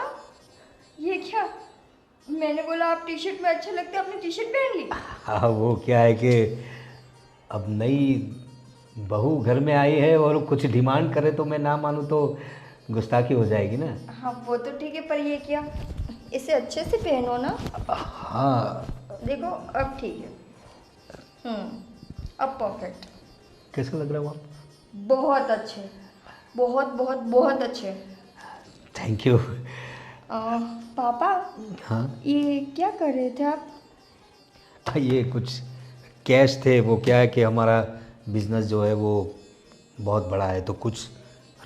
ये क्या? मैंने बोला आप टी शर्ट में अच्छे लगते, आपने टी शर्ट पहन ली। हाँ वो क्या है कि अब नई बहू घर में आई है और कुछ डिमांड करे तो मैं ना मानूँ तो गुस्ताखी हो जाएगी ना। हाँ वो तो ठीक है, पर ये क्या? इसे अच्छे से पहनो ना। हाँ देखो अब ठीक है। अब परफेक्ट। कैसा लग रहा हूँ आप? बहुत अच्छे, बहुत बहुत बहुत अच्छे। Thank you. पापा हाँ ये क्या कर रहे थे आप? ये कुछ कैश थे। वो क्या है कि हमारा बिजनेस जो है वो बहुत बड़ा है, तो कुछ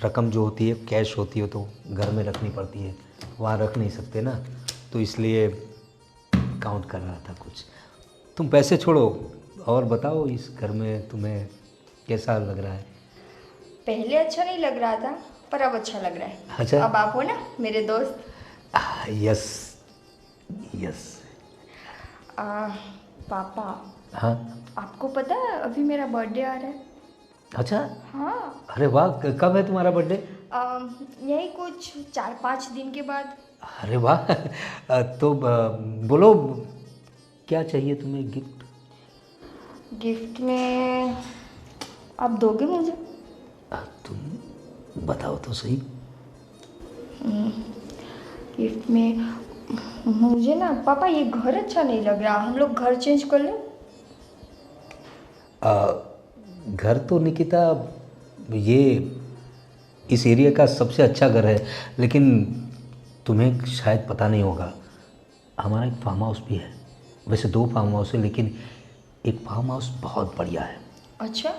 रकम जो होती है कैश होती है तो घर में रखनी पड़ती है, वहाँ रख नहीं सकते ना, तो इसलिए काउंट कर रहा था कुछ। तुम पैसे छोड़ो और बताओ इस घर में तुम्हें कैसा लग रहा है? पहले अच्छा नहीं लग रहा था, पर अब अच्छा लग रहा है। अच्छा। अब आप हो ना मेरे दोस्त। Yes yes. पापा हाँ आपको पता है अभी मेरा बर्थडे आ रहा है? अच्छा। हाँ। अरे वाह, कब है तुम्हारा बर्थडे? यही कुछ 4-5 दिन के बाद। अरे वाह। तो बोलो क्या चाहिए तुम्हें गिफ्ट? गिफ्ट में आप दोगे मुझे? तुम बताओ तो सही। गिफ्ट में मुझे ना पापा ये घर अच्छा नहीं लग रहा, हम लोग घर चेंज कर लें? घर तो निकिता ये इस एरिया का सबसे अच्छा घर है, लेकिन तुम्हें शायद पता नहीं होगा हमारा एक फार्म हाउस भी है। वैसे 2 फार्म हाउस है, लेकिन एक फार्म हाउस बहुत बढ़िया है। अच्छा।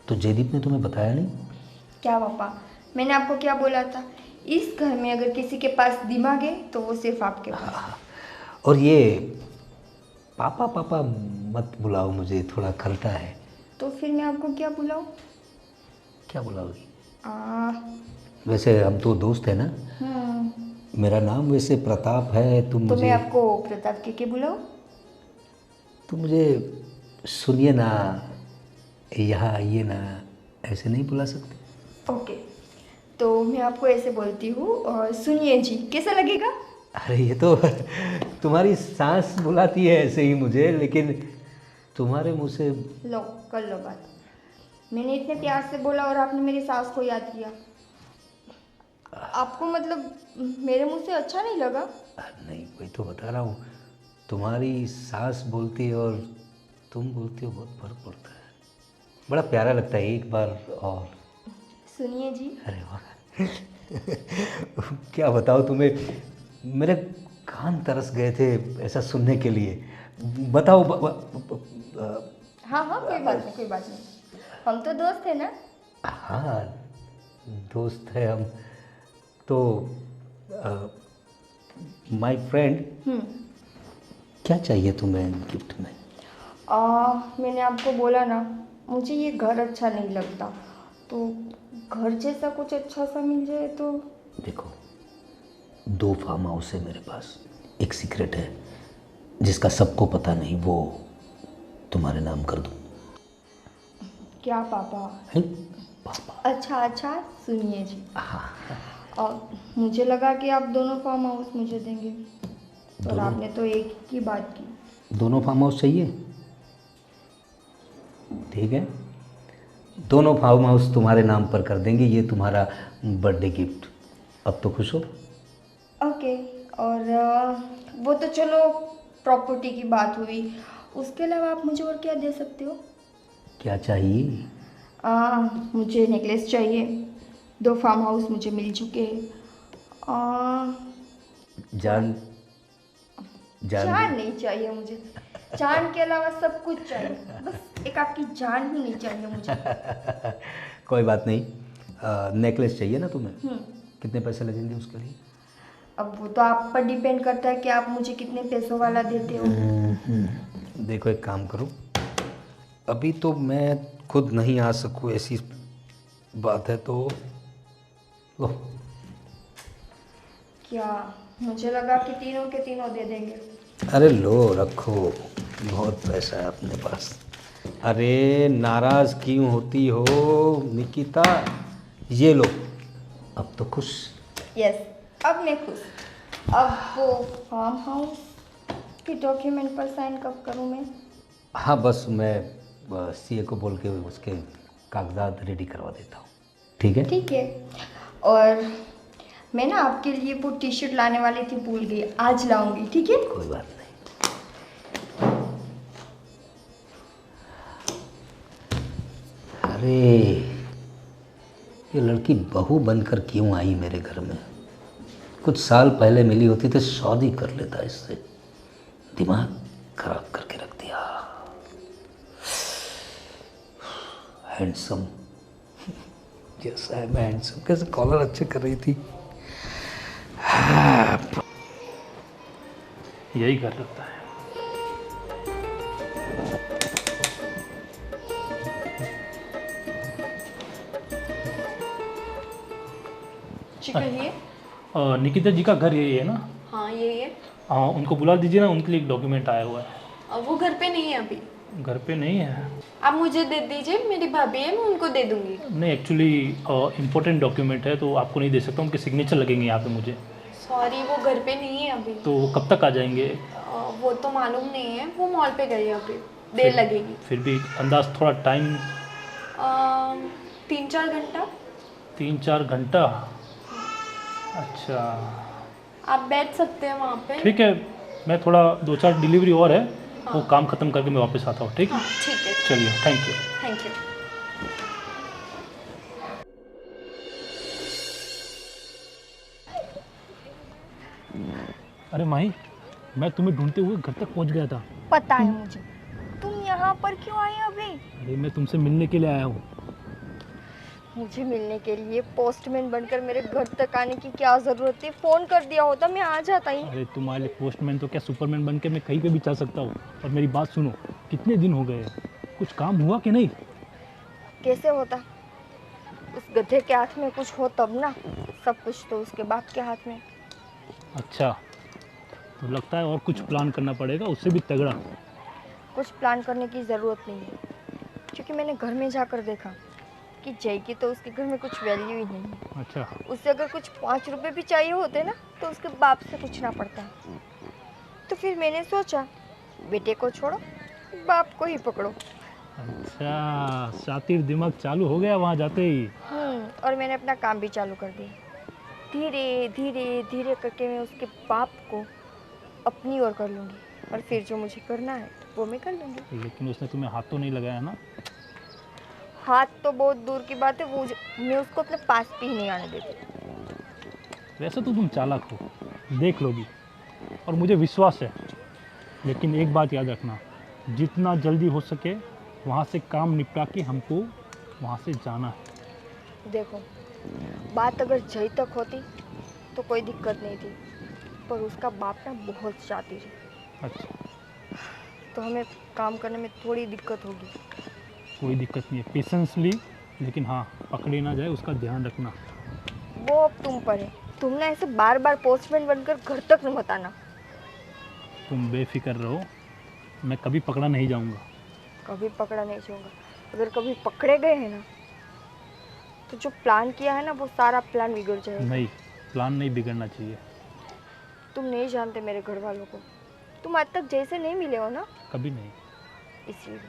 तो जयदीप ने तुम्हें बताया नहीं? क्या पापा, मैंने आपको क्या बोला था? इस घर में अगर किसी के पास दिमाग है तो वो सिर्फ आपके पास। और ये पापा पापा मत बुलाओ, मुझे थोड़ा खलता है। तो फिर मैं आपको क्या बुलाऊं? क्या बुलाओगी? आ, वैसे हम तो दोस्त हैं ना। मेरा नाम वैसे प्रताप है। तुम तो मुझे मैं आपको प्रताप के बुलाऊं? तुम मुझे सुनिए ना, यहाँ आइए ना, ऐसे नहीं बुला सकते? ओके, तो मैं आपको ऐसे बोलती हूँ, और सुनिए जी, कैसा लगेगा? अरे ये तो तुम्हारी सांस बुलाती है ऐसे ही मुझे, लेकिन तुम्हारे मुंह से लो कर लो बात। मैंने इतने प्यार से बोला और आपने मेरी सास को याद किया। आपको मतलब मेरे मुंह से अच्छा नहीं लगा? नहीं, वही तो बता रहा हूँ, तुम्हारी सास बोलती है और तुम बोलती हो, बहुत फर्क पड़ता है। बड़ा प्यारा लगता है। एक बार और सुनिए जी। अरे वाह। क्या बताओ तुम्हें, मेरे कान तरस गए थे ऐसा सुनने के लिए। बताओ हाँ हाँ, कोई बात नहीं, कोई बात नहीं, हम तो दोस्त हैं ना। हाँ दोस्त है हम तो। माय फ्रेंड, क्या चाहिए तुम्हें गिफ्ट में? मैंने आपको बोला ना, मुझे ये घर अच्छा नहीं लगता, तो घर जैसा कुछ अच्छा सा मिल जाए तो। देखो 2 फार्म हाउस है मेरे पास, एक सीक्रेट है जिसका सबको पता नहीं, वो तुम्हारे नाम कर दूँ। क्या पापा? है पापा? अच्छा अच्छा, सुनिए जी। और मुझे लगा कि आप दोनों फार्म हाउस मुझे देंगे, और आपने तो एक की बात की। दोनों फार्म हाउस चाहिए? ठीक है, दोनों फार्म हाउस तुम्हारे नाम पर कर देंगे, ये तुम्हारा बर्थडे गिफ्ट। अब तो खुश हो? ओके, और वो तो चलो प्रॉपर्टी की बात हुई, उसके अलावा आप मुझे और क्या दे सकते हो? क्या चाहिए? मुझे नेकलेस चाहिए, 2 फार्म हाउस मुझे मिल चुके हैं। जान चार नहीं चाहिए मुझे, जान के अलावा सब कुछ चाहिए, बस एक आपकी जान ही नहीं चाहिए मुझे। कोई बात नहीं। नेकलेस चाहिए ना तुम्हें? कितने पैसे लगेंगे उसके लिए? अब वो तो आप पर डिपेंड करता है कि आप मुझे कितने पैसों वाला देते हो। देखो एक काम करो, अभी तो मैं खुद नहीं आ सकूँ ऐसी बात है तो लो। क्या? मुझे लगा कि तीनों के तीनों दे देंगे। अरे लो रखो, बहुत पैसा है अपने पास। अरे नाराज़ क्यों होती हो निकिता, ये लो, अब तो खुश? यस, अब मैं खुश। अब वो फार्म हाउस के डॉक्यूमेंट पर साइन कब करूँ मैं? हाँ बस मैं सीए को बोल के उसके कागजात रेडी करवा देता हूँ, ठीक है? ठीक है। और मैं ना आपके लिए वो टी शर्ट लाने वाली थी, भूल गई, आज लाऊंगी, ठीक है? कोई बात नहीं। अरे ये लड़की बहू बनकर क्यों आई मेरे घर में? कुछ साल पहले मिली होती तो शादी कर लेता इससे। दिमाग खराब करके रख दिया। हैंडसम जैसा है मैं हैंडसम, कैसे कॉलर अच्छे कर रही थी। यही कर सकता है। जी कहिए। निकिता जी का घर यही है ना? हाँ यही है। हाँ, उनको बुला दीजिए ना, उनके लिए एक डॉक्यूमेंट आया हुआ है। वो घर पे नहीं है अभी। घर पे नहीं है? आप मुझे दे दीजिए, मेरी भाभी है, मैं उनको दे दूंगी। नहीं, एक्चुअली इम्पोर्टेंट डॉक्यूमेंट है तो आपको नहीं दे सकता, उनके सिग्नेचर लगेंगे यहाँ पे मुझे। सॉरी, वो घर पे नहीं है अभी। तो कब तक आ जाएंगे? वो तो मालूम नहीं है, वो मॉल पे गए हैं अभी, देर लगेगी। फिर भी अंदाज थोड़ा टाइम? 3-4 घंटा। 3-4 घंटा? अच्छा आप बैठ सकते हैं वहाँ पे। ठीक है, मैं थोड़ा 2-4 डिलीवरी और है, वो काम ख़त्म करके मैं वापस आता हूँ, ठीक है? हाँ ठीक है। चलिए, थैंक यू। Thank you. अरे माही, मैं तुम्हें ढूंढते हुए घर तक पहुँच गया था। पता है मुझे। तुम यहाँ पर क्यों आए अभी? अरे मैं तुमसे मिलने के लिए आया हूँ। मुझे मिलने के लिए पोस्टमैन बनकर मेरे घर तक आने की क्या ज़रूरत थी? फ़ोन कर दिया होता, मैं आ जाता ही। अरे तुम्हारे लिए पोस्टमैन तो क्या, सुपरमैन बन के मैं कहीं पे भी चल सकता हूँ। और मेरी बात सुनो, कितने दिन हो गए, कुछ काम हुआ कि नहीं? कैसे होता? उस गधे के हाथ में कुछ हो तब ना, सब कुछ तो उसके बाप के हाथ में। अच्छा, तो लगता है और कुछ प्लान करना पड़ेगा, उससे भी तगड़ा। कुछ प्लान करने की ज़रूरत नहीं है, क्योंकि मैंने घर में जाकर देखा कि जय की तो उसके घर में कुछ वैल्यू ही नहीं है। अच्छा, उससे अगर कुछ 5 रुपए भी चाहिए होते ना, तो उसके बाप से पूछना पड़ता है। तो फिर मैंने सोचा, बेटे को छोड़ो, बाप को ही पकड़ो। अच्छा, शातिर दिमाग चालू हो गया वहाँ जाते ही। और मैंने अपना काम भी चालू कर दिया। धीरे धीरे धीरे करके मैं उसके बाप को अपनी ओर कर लूँगी, और फिर जो मुझे करना है वो मैं कर लूँगी। लेकिन उसने तुम्हें हाथ तो नहीं लगाया ना? हाथ तो बहुत दूर की बात है, मैं उसको अपने पास भी नहीं आने देती। वैसे तो तुम चालाक हो, देख लोगी, और मुझे विश्वास है। लेकिन एक बात याद रखना, जितना जल्दी हो सके वहाँ से काम निपटा के हमको वहाँ से जाना है। देखो, बात अगर जय तक होती तो कोई दिक्कत नहीं थी, पर उसका बाप ना बहुत शातिर है। अच्छा, तो हमें काम करने में थोड़ी दिक्कत होगी। कोई दिक्कत नहीं है, पेशेंसली, लेकिन हाँ, पकड़ी ना जाए उसका ध्यान रखना। वो अब तुम पर है। तुम ना ऐसे बार बार पोस्टमैन बनकर घर तक मत आना। तुम बेफिक्र रहो, मैं कभी पकड़ा नहीं जाऊँगा। कभी पकड़ा नहीं जाऊंगा। अगर कभी पकड़े गए हैं ना, तो जो प्लान किया है ना, वो सारा प्लान बिगड़ जाएगा। नहीं, प्लान नहीं बिगड़ना चाहिए। तुम नहीं जानते मेरे घर वालों को। तुम आज तक जैसे नहीं मिले हो ना, कभी नहीं। इसीलिए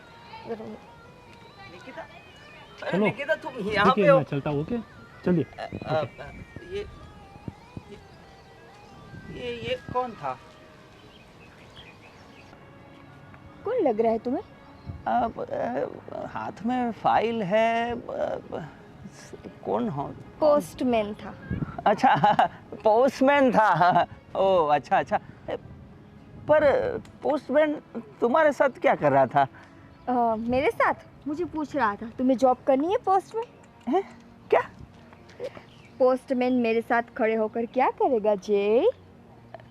अगर निकिता, चलो, निकिता तुम यहाँ ठीक पे है, हो? मैं चलता हूँ। ओके, चलिए। ये ये कौन था? कौन लग रहा है तुम्हें? हाथ में फाइल है, कौन हो? पोस्टमैन था। अच्छा, पोस्टमैन था। ओ अच्छा अच्छा, पर पोस्टमैन तुम्हारे साथ क्या कर रहा था? मेरे साथ मुझे पूछ रहा था तुम्हें जॉब करनी है पोस्टमैन? हैं? क्या? पोस्टमैन मेरे साथ खड़े होकर क्या करेगा जय?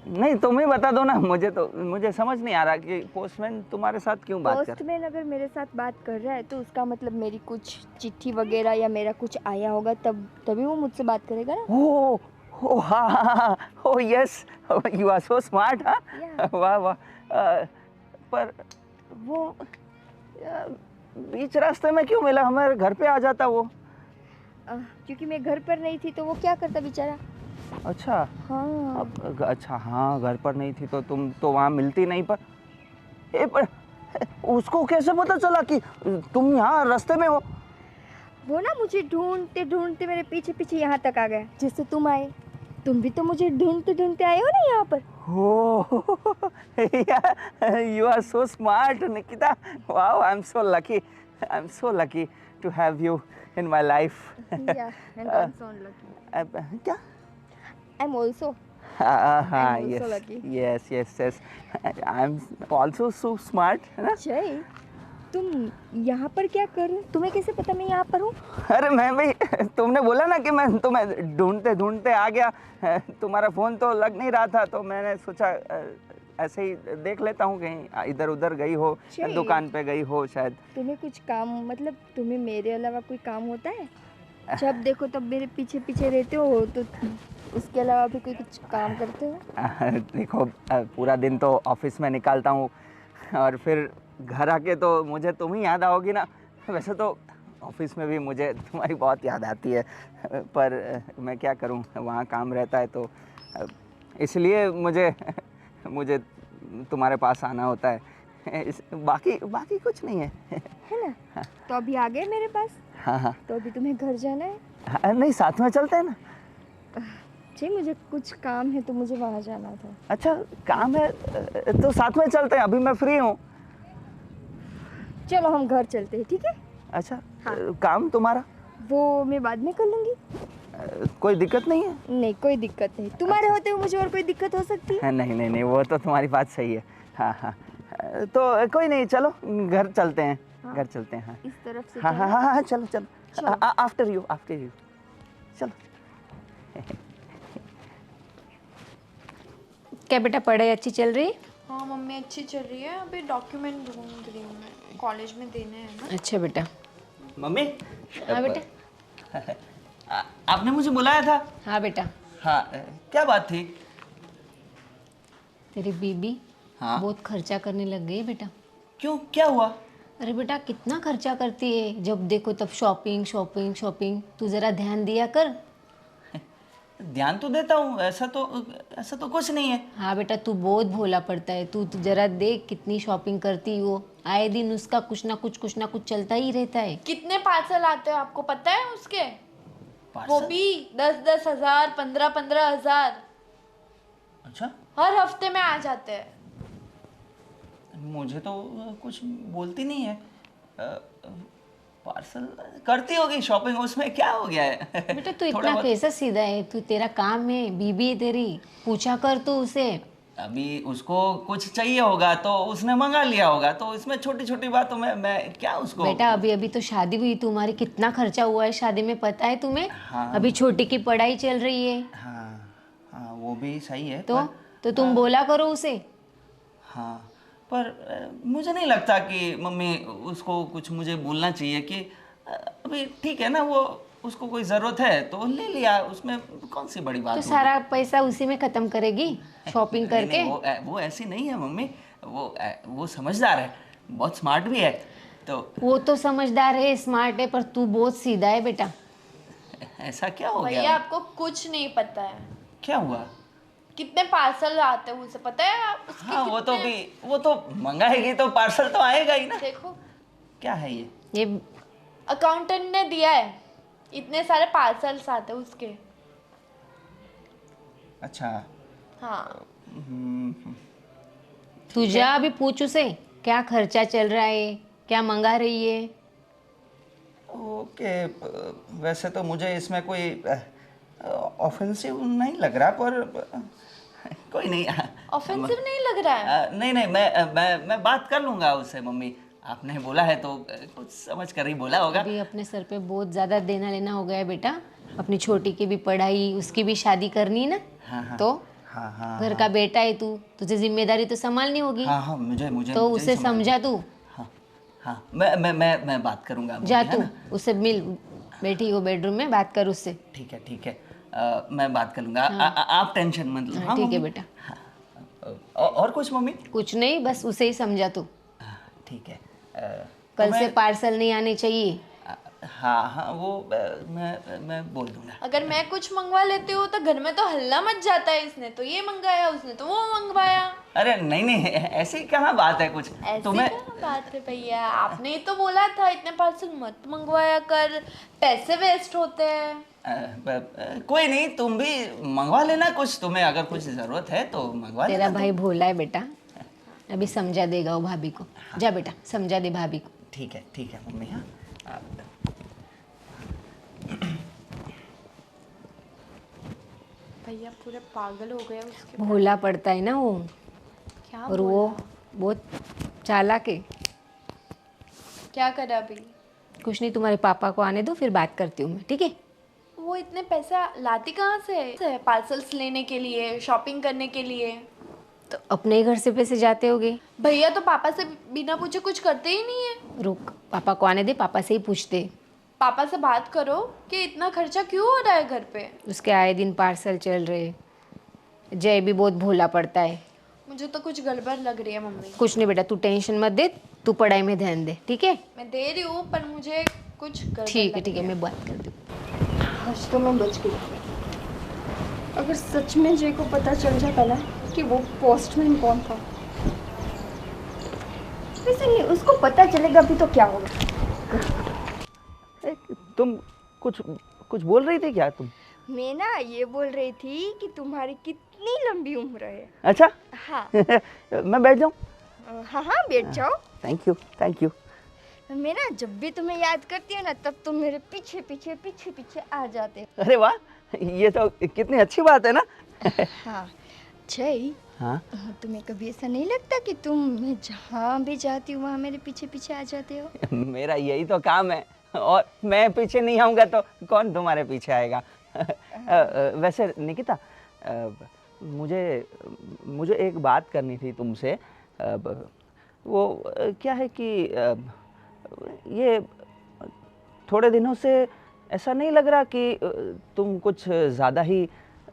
नहीं, तुम ही बता दो ना, मुझे समझ नहीं आ रहा कि पोस्टमैन तुम्हारे साथ क्यों बात कर। पोस्टमैन अगर मेरे साथ बात कर रहा है तो उसका मतलब मेरी कुछ चिट्ठी वगैरह या मेरा कुछ आया होगा, तभी वो मुझसे बात करेगा ना। ओ हाँ, oh yes, you are so smart. हाँ, Yeah. वाह वाह। पर वो बीच रास्ते में क्यों मिला? हमारे घर पे आ जाता वो। क्योंकि मैं घर पर नहीं थी तो वो क्या करता बेचारा। अच्छा। हाँ। अच्छा हाँ, घर पर नहीं थी तो तुम तो वहाँ मिलती नहीं। पर उसको कैसे पता चला कि तुम यहाँ रास्ते में हो? वो ना मुझे ढूंढते ढूंढते मेरे पीछे पीछे यहाँ तक आ गया जिससे तुम आए। तुम भी तो मुझे ढूंढते ढूंढते आए हो ना यहाँ पर। Oh, you are so smart, Nikita. Wow, I'm so lucky. I'm so lucky to have you in my life. Yeah, and I'm so lucky. क्या? I'm also. हाँ, I'm yes, also lucky. yes. I'm also so smart, है ना? जय, तुम यहाँ पर क्या कर रहे हो? तुम्हें कैसे पता मैं यहाँ पर हूँ? अरे मैं भी, तुमने बोला ना कि मैं तुम्हें ढूंढते ढूंढते आ गया। तुम्हारा फ़ोन तो लग नहीं रहा था तो मैंने सोचा ऐसे ही देख लेता हूँ, कहीं इधर उधर गई हो, जी। दुकान पे गई हो शायद। तुम्हें कुछ काम, मतलब तुम्हें मेरे अलावा कोई काम होता है? जब देखो तब मेरे पीछे पीछे रहते हो, तो उसके अलावा भी कोई कुछ काम करते हो? देखो, पूरा दिन तो ऑफिस में निकालता हूँ और फिर घर आके तो मुझे तुम ही याद आओगी ना। वैसे तो ऑफिस में भी मुझे तुम्हारी बहुत याद आती है, पर मैं क्या करूँ, वहाँ काम रहता है तो इसलिए मुझे तुम्हारे पास आना होता है। बाकी कुछ नहीं है। है ना? तो अभी आ गए मेरे पास। हाँ। तो अभी तुम्हें घर जाना है? नहीं, साथ में चलते हैं ना। जी, मुझे कुछ काम है तो मुझे वहाँ जाना था। अच्छा, काम है तो साथ में चलते हैं, अभी मैं फ्री हूँ। चलो हम घर चलते हैं, ठीक है? अच्छा। हाँ। काम तुम्हारा वो मैं बाद में कर लूँगी। कोई दिक्कत नहीं है? नहीं, कोई दिक्कत नहीं। तुम्हारे होते हुए मुझे और कोई दिक्कत हो सकती है? नहीं, वो तो तुम्हारी बात सही है। हाँ, तो कोई नहीं, चलो घर चलते हैं। हाँ। घर चलते हैं। हाँ इस तरफ से हाँ, चलो। आफ्टर यू चलो। क्या बेटा, पढ़ाई अच्छी चल रही? हाँ मम्मी, अच्छी चल रही है। अभी डॉक्यूमेंट ढूंढ रही हूँ मैं, कॉलेज में देने हैं ना। अच्छा बेटा। मम्मी। हाँ बेटा। आपने मुझे बुलाया था? हाँ बेटा। हाँ, क्या बात थी? तेरी बीबी हाँ। बहुत खर्चा करने लग गई बेटा। क्यों, क्या हुआ? अरे बेटा, कितना खर्चा करती है, जब देखो तब शॉपिंग। तू जरा ध्यान दिया कर। ध्यान तो देता हूँ, ऐसा तो कुछ नहीं है। हाँ बेटा, तू बहुत भोला पड़ता है। तू जरा देख कितनी शॉपिंग करती है वो। आए दिन उसका कुछ ना कुछ चलता ही रहता है। कितने पार्सल आते हैं आपको पता है उसके? वो पार्सल? भी 10-10 हजार, 15-15 हजार अच्छा, हर हफ्ते में आ जाते हैं। मुझे तो कुछ बोलती नहीं है। पार्सल करती होगी शॉपिंग, उसमें क्या हो गया है? बेटा तू थोड़ा इतना बहुत- कैसा सीधा है? तू, तेरा काम है, बीबी है तेरी, पूछा कर तू उसे। अभी उसको कुछ चाहिए होगा तो उसने मंगा लिया होगा, तो इसमें छोटी छोटी बातों में मैं क्या उसको। बेटा अभी तो शादी हुई तुम्हारी, कितना खर्चा हुआ है शादी में पता है तुम्हें? हाँ। अभी छोटी की पढ़ाई चल रही है। हाँ, वो भी सही है। तो तुम बोला करो उसे। हाँ, पर मुझे नहीं लगता कि मम्मी उसको कुछ मुझे बोलना चाहिए कि अभी ठीक है ना, वो उसको कोई ज़रूरत है तो ले लिया, उसमें कौन सी बड़ी बात तो होगी। सारा पैसा उसी में खत्म करेगी शॉपिंग नहीं, करके। नहीं, वो ऐसी नहीं है मम्मी। वो समझदार है, बहुत स्मार्ट भी है। तो वो तो समझदार है, स्मार्ट है, पर तू बहुत सीधा है बेटा। ऐसा क्या हो भैया गया? आपको कुछ नहीं पता है। क्या हुआ? कितने पार्सल आते हैं उसे पता है? आप उसके हाँ, कितने- वो तो मंगाएगी तो पार्सल तो आएगा ही ना। देखो, क्या है ये? ये अकाउंटेंट ने दिया है, इतने सारे पार्सल्स आते हैं उसके। अच्छा। हाँ, तू जा अभी पूछ उसे क्या खर्चा चल रहा है, क्या मंगा रही है। ओके, वैसे तो मुझे इसमें कोई ऑफेंसिव नहीं लग रहा, पर कोई नहीं, ऑफेंसिव नहीं लग रहा है? नहीं नहीं, मैं बात कर लूँगा उससे मम्मी। आपने बोला है तो कुछ समझ कर ही बोला होगा। अभी अपने सर पे बहुत ज़्यादा देना लेना हो गया है बेटा। अपनी छोटी की भी पढ़ाई, उसकी भी शादी करनी है ना। हाँ, तो हाँ हाँ घर का बेटा है तू, तुझे जिम्मेदारी तो संभालनी होगी। हाँ हाँ, मुझे मुझे तो मुझे उसे ही समझ- समझा तू। हाँ हाँ, मैं बात करूँगा मम्मी, जा है तू ना? उससे मिल, बैठी हो बेडरूम में, बात कर उससे। ठीक है ठीक है, मैं बात कर लूँगा। आप टेंशन मत लो। हाँ ठीक है मम्मी? बेटा। और कुछ मम्मी? कुछ नहीं, बस उसे ही समझा तू। ठीक है। कल से पार्सल नहीं आने चाहिए। हाँ हाँ, वो मैं बोल दूंगा। अगर मैं कुछ मंगवा लेती हूँ तो घर में तो हल्ला मच जाता है, इसने तो ये मंगाया, उसने तो वो मंगवाया। अरे नहीं नहीं, ऐसी कहाँ बात है कुछ। ऐसी क्या बात है भैया, आपने ही तो बोला था इतने पार्सल मत मंगवाया कर, पैसे वेस्ट होते हैं। कोई नहीं, तुम भी मंगवा लेना कुछ, तुम्हें अगर कुछ जरूरत है तो मंगवा लेना। तेरा भाई भोला है बेटा, अभी समझा देगा वो भाभी को। जा बेटा, समझा दे भाभी को। ठीक है मम्मी। हाँ भैया पूरे पागल हो गए उसके। भोला पड़ता है ना वो, क्या और वो बहुत चालाक है। क्या करा अभी? कुछ नहीं, तुम्हारे पापा को आने दो, फिर बात करती हूँ मैं, ठीक है? वो इतने पैसा लाती कहाँ से है? पार्सल्स लेने के लिए, शॉपिंग करने के लिए? तो अपने ही घर से पैसे जाते होगे। भैया तो पापा से बिना पूछे कुछ करते ही नहीं है। रुक, पापा को आने दे, पापा से ही पूछते। पापा से बात करो कि इतना खर्चा क्यों हो रहा है घर पे। उसके आए दिन पार्सल चल रहे। जय भी बहुत भोला पड़ता है। मुझे तो कुछ गड़बड़ लग रही है मम्मी। कुछ नहीं बेटा, तू टेंशन मत दे, तू पढ़ाई में ध्यान दे, ठीक है? मैं दे रही हूँ पर मुझे कुछ गड़बड़ ठीक है, मैं बात करती हूँ। आज तो मैं बच गई। अगर सच में जय को पता चल जाता ना कि वो पोस्टमैन कौन था, वैसे नहीं, उसको पता चलेगा भी तो क्या होगा। तुम कुछ बोल रही थी क्या तुम? मैं ना ये बोल रही थी कि तुम्हारी कितनी लंबी उम्र है। अच्छा। हाँ मैं बैठ जाऊँ? हाँ हाँ, बैठ जाओ। Thank you. मैं ना जब भी तुम्हें याद करती हूँ ना, तब तुम मेरे पीछे पीछे पीछे पीछे आ जाते हो। अरे वाह, ये तो कितनी अच्छी बात है ना। हाँ जय, हाँ तुम्हें कभी ऐसा नहीं लगता कि तुम, मैं जहाँ भी जाती हूँ वहाँ मेरे पीछे पीछे आ जाते हो? मेरा यही तो काम है, और मैं पीछे नहीं आऊँगा तो कौन तुम्हारे पीछे आएगा। वैसे निकिता, मुझे एक बात करनी थी तुमसे। वो क्या है कि ये थोड़े दिनों से ऐसा नहीं लग रहा कि तुम कुछ ज़्यादा ही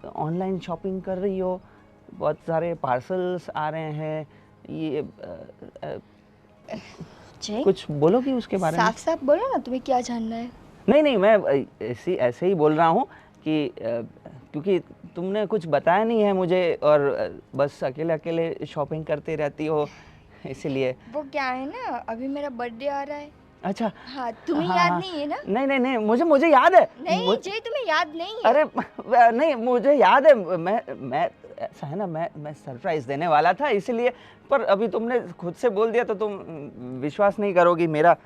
ऑनलाइन शॉपिंग कर रही हो? बहुत सारे पार्सल्स आ रहे हैं, ये जय, कुछ बोलोगी उसके बारे में? साफ साफ बोलो ना, तुम्हें क्या जानना है? नहीं, मैं ऐसे ही बोल रहा हूँ कि क्योंकि तुमने कुछ बताया नहीं है मुझे, और बस अकेले शॉपिंग करते रहती हो, इसीलिए। वो क्या है ना, अभी मेरा बर्थडे आ रहा है। अच्छा। हाँ, तुम्हें हाँ, याद हाँ। नहीं है ना? नहीं, मुझे याद है। नहीं जय, तुम्हें याद नहीं है। अरे नहीं, मुझे याद है। मैं ऐसा है ना, मैं सरप्राइज देने वाला था, इसीलिए। पर अभी तुमने खुद से बोल दिया तो तुम विश्वास नहीं करोगी मेरा।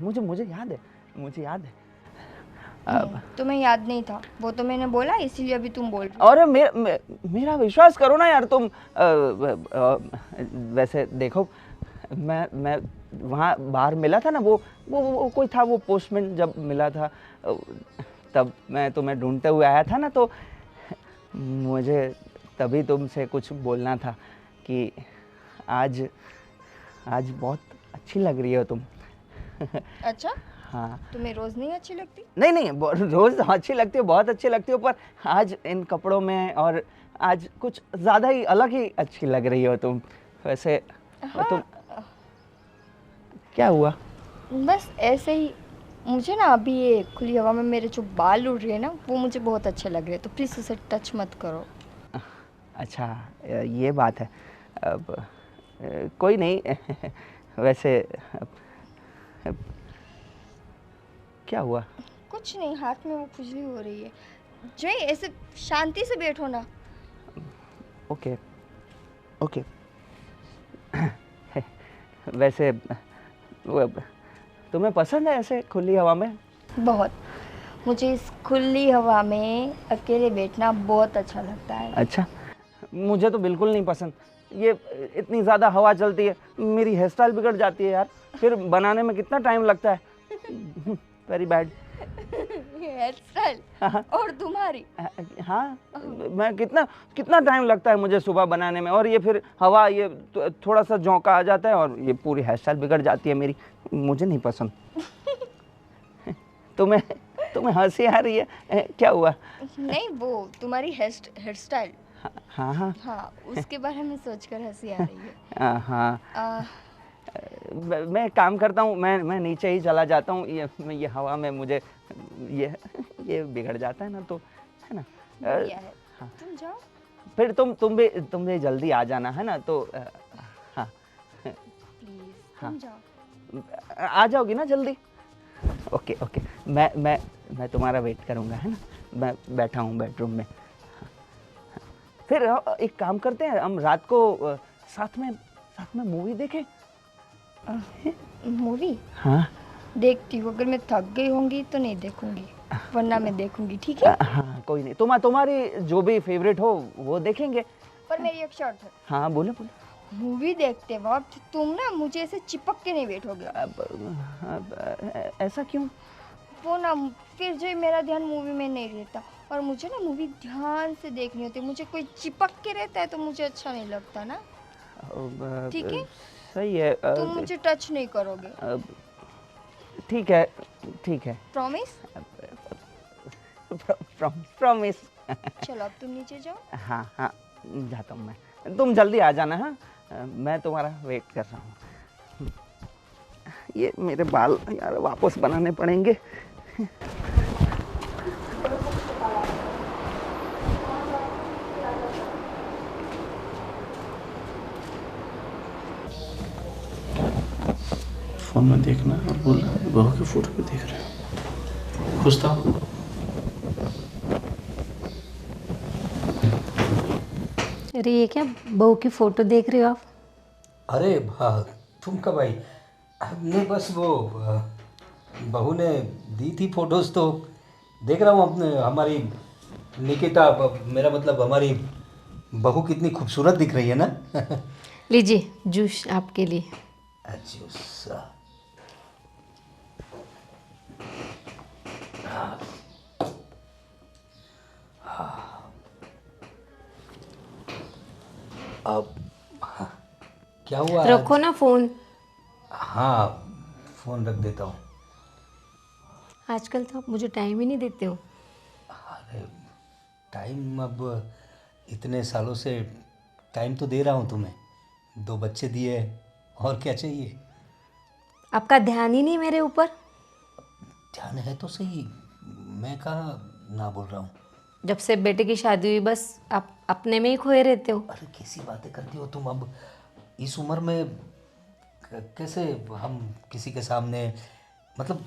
मुझे याद है, मुझे याद है। तुम्हें याद नहीं था, वो तो मैंने बोला, इसीलिए अभी तुम बोल रहे हो। और मेरा विश्वास करो ना यार तुम। वैसे देखो, मैं वहाँ बाहर मिला था ना, वो कोई था, वो पोस्टमैन जब मिला था तब मैं तुम्हें ढूंढते हुए आया था ना, तो मुझे तभी तुमसे कुछ बोलना था कि आज बहुत अच्छी लग रही हो तुम। अच्छा, हाँ। तुम्हें रोज नहीं अच्छी लगती? नहीं, रोज अच्छी लगती हो, बहुत अच्छी लगती हो, पर आज इन कपड़ों में और आज कुछ ज़्यादा ही अलग ही अच्छी लग रही हो तुम। वैसे हाँ। तुम क्या हुआ? बस ऐसे ही, मुझे ना अभी ये खुली हवा में मेरे जो बाल उड़ रहे हैं ना, वो मुझे बहुत अच्छे लग रहे हैं, तो प्लीज़ उसे टच मत करो। अच्छा, ये बात है। अब कोई नहीं। वैसे क्या हुआ? कुछ नहीं, हाथ में वो खुजली हो रही है। जय, ऐसे शांति से बैठो ना। ओके। वैसे तुम्हें पसंद है ऐसे खुली हवा में? बहुत, मुझे इस खुली हवा में अकेले बैठना बहुत अच्छा लगता है। अच्छा, मुझे तो बिल्कुल नहीं पसंद। ये इतनी ज़्यादा हवा चलती है, मेरी हेयर स्टाइल बिगड़ जाती है यार, फिर बनाने में कितना टाइम लगता है। Very bad. हेयर स्टाइल और तुम्हारी। हाँ, मैं कितना टाइम लगता है मुझे सुबह बनाने में, और ये फिर हवा, ये थोड़ा सा झोंका आ जाता है और ये पूरी हेयर स्टाइल बिगड़ जाती है मेरी। मुझे नहीं पसंद। तुम्हें हंसी आ रही है, क्या हुआ? नहीं, वो तुम्हारी हेयर स्टाइल। हाँ हाँ हाँ, उसके बारे में सोचकर हंसी आ रही है। हाँ। आ, मैं काम करता हूँ, मैं नीचे ही चला जाता हूँ, ये हवा में मुझे ये बिगड़ जाता है ना, तो है ना। बढ़िया है, तुम जाओ। फिर तुम भी जल्दी आ जाना, है ना, तो हाँ प्लीज हाँ। तुम जाओ। आ जाओगी ना जल्दी? ओके ओके, मैं तुम्हारा वेट करूँगा, है ना। मैं बैठा हूँ बेडरूम में। फिर एक काम करते हैं, हम रात को साथ में मूवी देखें। मूवी हाँ देखती हूँ, अगर मैं थक गई होंगी तो नहीं देखूंगी, वरना मैं देखूंगी, ठीक है। हाँ कोई नहीं, तुम्हारी जो भी फेवरेट हो वो देखेंगे। पर मेरी एक शर्त है, हाँ बोले। मूवी देखते वक्त तुम ना मुझे ऐसे चिपक के नहीं बैठोगे। अब ऐसा क्यों? वो ना फिर जो मेरा ध्यान मूवी में नहीं रहता, और मुझे ना मूवी ध्यान से देखनी होती है, मुझे कोई चिपक के रहता है तो मुझे अच्छा नहीं लगता ना। ठीक है, सही है। तुम मुझे टच नहीं करोगे। ठीक है। प्रॉमिस? प्रॉमिस। चलो अब तुम नीचे जाओ। हाँ जाता हूँ मैं, तुम जल्दी आ जाना। हाँ, मैं तुम्हारा वेट कर रहा हूँ। ये मेरे बाल यार वापस बनाने पड़ेंगे। फोन में देखना और बोलना बहू की फोटो पे देख रहे हो। खुश था? अरे ये क्या बहू की फोटो देख रहे हो आप? अरे हाँ, तुम कब आई? नहीं बस वो बहू ने दी थी फोटोज़, तो देख रहा हूँ अपने हमारी निकिता, मेरा मतलब हमारी बहू कितनी खूबसूरत दिख रही है ना। लीजिए जूस आपके लिए। अच्छा, अब क्या हुआ? रखो ना फ़ोन। हाँ, फ़ोन रख देता हूँ। आजकल तो आप मुझे टाइम ही नहीं देते हो। अरे टाइम, अब इतने सालों से टाइम तो दे रहा हूँ तुम्हें, 2 बच्चे दिए, और क्या चाहिए? आपका ध्यान ही नहीं मेरे ऊपर। ध्यान है तो सही, मैं कहाँ ना बोल रहा हूँ। जब से बेटे की शादी हुई बस आप अपने में ही खोए रहते हो। अरे कैसी बातें करती हो तुम? अब इस उम्र में कैसे हम किसी के सामने, मतलब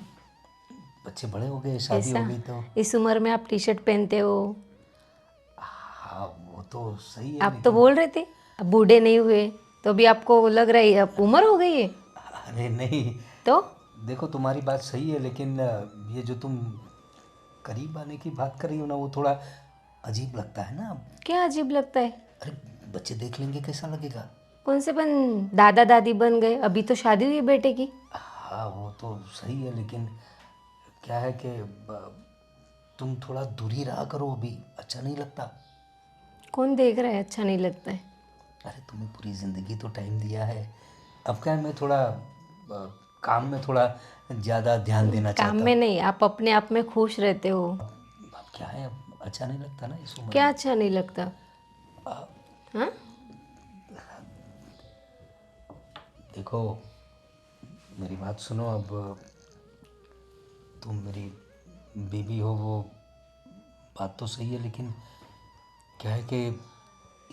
बच्चे बड़े हो गए, शादी ऐसा हो गई तो। इस उम्र में आप टी शर्ट पहनते हो। हाँ वो तो सही है, आप तो बोल रहे थे अब बूढ़े नहीं हुए, तो अभी आपको लग रहा है अब उम्र हो गई है। अरे नहीं, तो देखो तुम्हारी बात सही है, लेकिन ये जो तुम करीब आने की बात कर रही हो ना, वो थोड़ा अजीब लगता है ना। क्या अजीब लगता है? अरे बच्चे देख लेंगे, कैसा लगेगा? कौन से दादा दादी बन गए, अभी तो शादी हुई है बेटे की। हाँ वो तो सही है, लेकिन क्या है कि तुम थोड़ा दूर ही रहा करो, अभी अच्छा नहीं लगता। कौन देख रहा है अच्छा नहीं लगता है? अरे तुम्हें पूरी ज़िंदगी तो टाइम दिया है, अब क्या है, मैं थोड़ा काम में थोड़ा ज़्यादा ध्यान देना चाहता काम हूँ। में नहीं, आप अपने आप में खुश रहते हो। अब क्या है, अब अच्छा नहीं लगता ना इस उम्र क्या में। अच्छा नहीं लगता? हाँ, देखो मेरी बात सुनो, अब तुम मेरी बीवी हो, वो बात तो सही है, लेकिन क्या है कि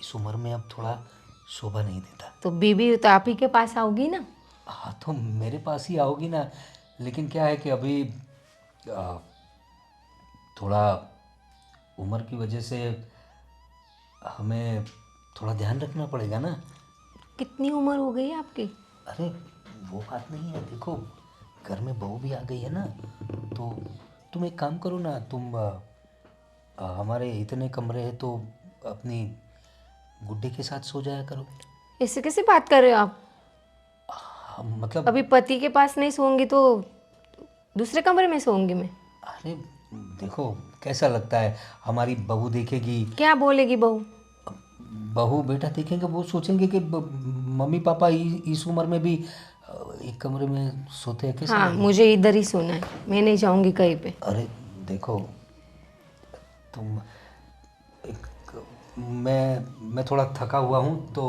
इस उम्र में अब थोड़ा शोभा नहीं देता। तो बीबी तो आप ही के पास आओगी ना। हाँ तो मेरे पास ही आओगी ना, लेकिन क्या है कि अभी थोड़ा उम्र की वजह से हमें थोड़ा ध्यान रखना पड़ेगा ना। कितनी उम्र हो गई है आपकी? अरे वो बात नहीं है, देखो घर में बहू भी आ गई है ना, तो तुम एक काम करो ना, तुम हमारे इतने कमरे हैं तो अपनी गुड्डे के साथ सो जाया करो। ऐसे कैसे बात कर रहे हो आप? मतलब अभी पति के पास नहीं सोऊंगी तो दूसरे कमरे में सोऊंगी मैं। अरे देखो कैसा लगता है, हमारी बहू देखेगी, क्या बोलेगी बहू? बहू बेटा देखेंगे, वो सोचेंगे कि मम्मी पापा इस उम्र में भी एक कमरे में सोते हैं कैसे? हाँ, मुझे इधर ही सोना है, मैं नहीं जाऊंगी कहीं पे। अरे देखो तुम मैं थोड़ा थका हुआ हूँ तो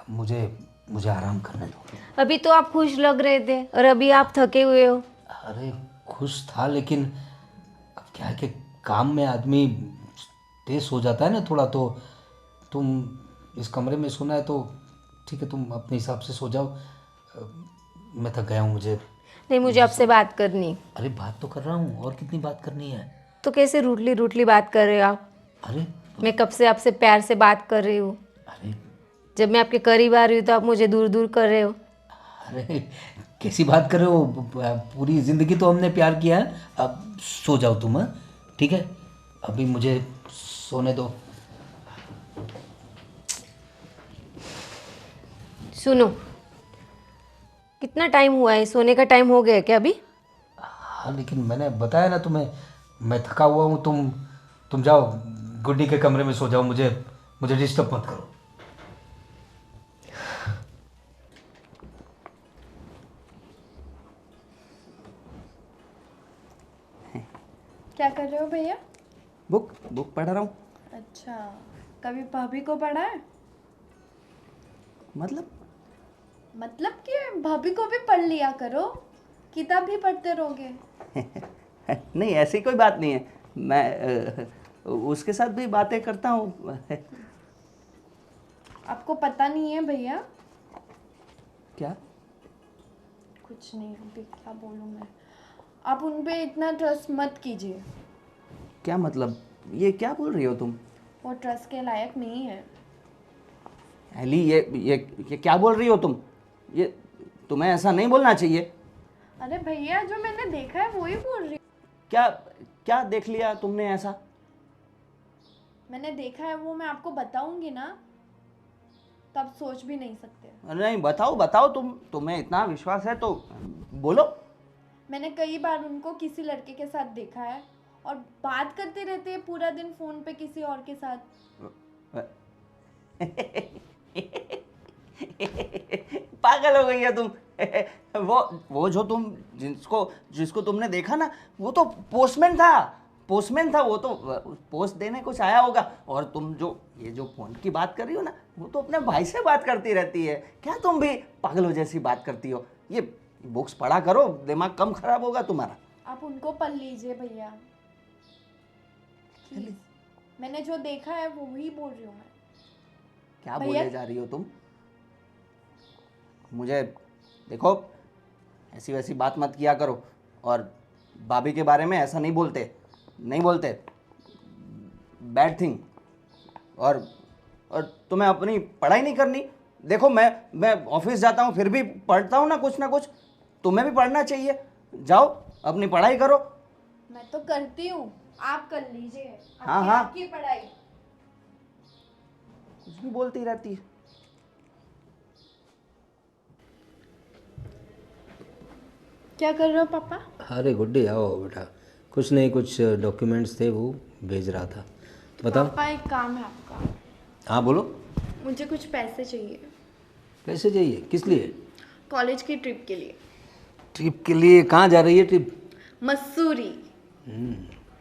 मुझे मुझे आराम करने दो। अभी तो आप खुश लग रहे थे और अभी आप थके हुए हो। अरे खुश था, लेकिन अब क्या है कि काम में आदमी तेज हो जाता है ना थोड़ा, तो तुम इस कमरे में सोना है तो ठीक है, तुम अपने हिसाब से सो जाओ। मैं थक गया हूँ, मुझे। नहीं, मुझे आपसे बात करनी। अरे बात तो कर रहा हूँ, और कितनी बात करनी है? तो कैसे रूटली रूटली बात कर रहे हो आप? अरे मैं कब से आपसे प्यार से बात कर रही हूँ। अरे जब मैं आपके करीब आ रही हूँ तो आप मुझे दूर दूर कर रहे हो। अरे कैसी बात कर रहे हो? पूरी ज़िंदगी तो हमने प्यार किया है। अब सो जाओ तुम, हाँ? ठीक है, अभी मुझे सोने दो। सुनो, कितना टाइम हुआ है? सोने का टाइम हो गया है क्या अभी? हाँ लेकिन मैंने बताया ना तुम्हें, मैं थका हुआ हूँ। तुम जाओ गुड्डी के कमरे में सो जाओ, मुझे मुझे डिस्टर्ब मत करो। क्या कर रहे हो भैया? बुक बुक पढ़ रहा हूँ। अच्छा, कभी भाभी को पढ़ा है? मतलब कि भाभी को भी पढ़ लिया करो, किताब भी पढ़ते रहोगे। नहीं, ऐसी कोई बात नहीं है, मैं उसके साथ भी बातें करता हूँ। आपको पता नहीं है भैया? क्या? कुछ नहीं, अभी क्या बोलूँ मैं। आप उन पे इतना ट्रस्ट मत कीजिए, क्या मतलब? ये क्या बोल रही हो तुम? वो ट्रस्ट के लायक नहीं है। एली, ये क्या बोल रही हो तुम? ये तुम्हें ऐसा नहीं बोलना चाहिए। अरे भैया, जो मैंने देखा है वो ही बोल रही हूँ। क्या क्या देख लिया तुमने ऐसा? मैंने देखा है वो मैं आपको बताऊंगी ना, तब सोच भी नहीं सकते। नहीं, बताओ बताओ, तुम्हें इतना विश्वास है तो बोलो। मैंने कई बार उनको किसी लड़के के साथ देखा है और बात करते रहते हैं पूरा दिन फोन पे किसी और के साथ। पागल हो गई है तुम। वो जो जिसको तुमने देखा ना, वो तो पोस्टमैन था। वो तो पोस्ट देने कुछ आया होगा। और तुम ये जो फोन की बात कर रही हो ना, वो तो अपने भाई से बात करती रहती है। क्या तुम भी पागलों जैसी बात करती हो? ये बुक्स पढ़ा करो, दिमाग कम खराब होगा तुम्हारा। आप उनको पढ़ लीजिए भैया, प्लीज। मैंने जो देखा है वो ही बोल रही हूँ मैं। क्या भैया- बोले जा रही हो तुम? मुझे देखो, ऐसी वैसी बात मत किया करो। और भाभी के बारे में ऐसा नहीं बोलते। Bad thing. और तुम्हें अपनी पढ़ाई नहीं करनी? देखो, मैं ऑफिस जाता हूँ, फिर भी पढ़ता हूँ ना कुछ। तुम्हें भी पढ़ना चाहिए। जाओ अपनी पढ़ाई करो। मैं तो करती हूँ, आप कर लीजिए। हाँ, हाँ। आपकी पढ़ाई। कुछ भी बोलती रहती है। क्या कर रहे हो पापा? अरे गुड्डी आओ बेटा, कुछ नहीं, कुछ डॉक्यूमेंट्स थे वो भेज रहा था। बताओ। पापा एक काम है आपका। हाँ बोलो। मुझे कुछ पैसे चाहिए, पैसे चाहिए? किस लिए? कॉलेज की ट्रिप के लिए। ट्रिप के लिए? कहाँ जा रही है ट्रिप? मसूरी।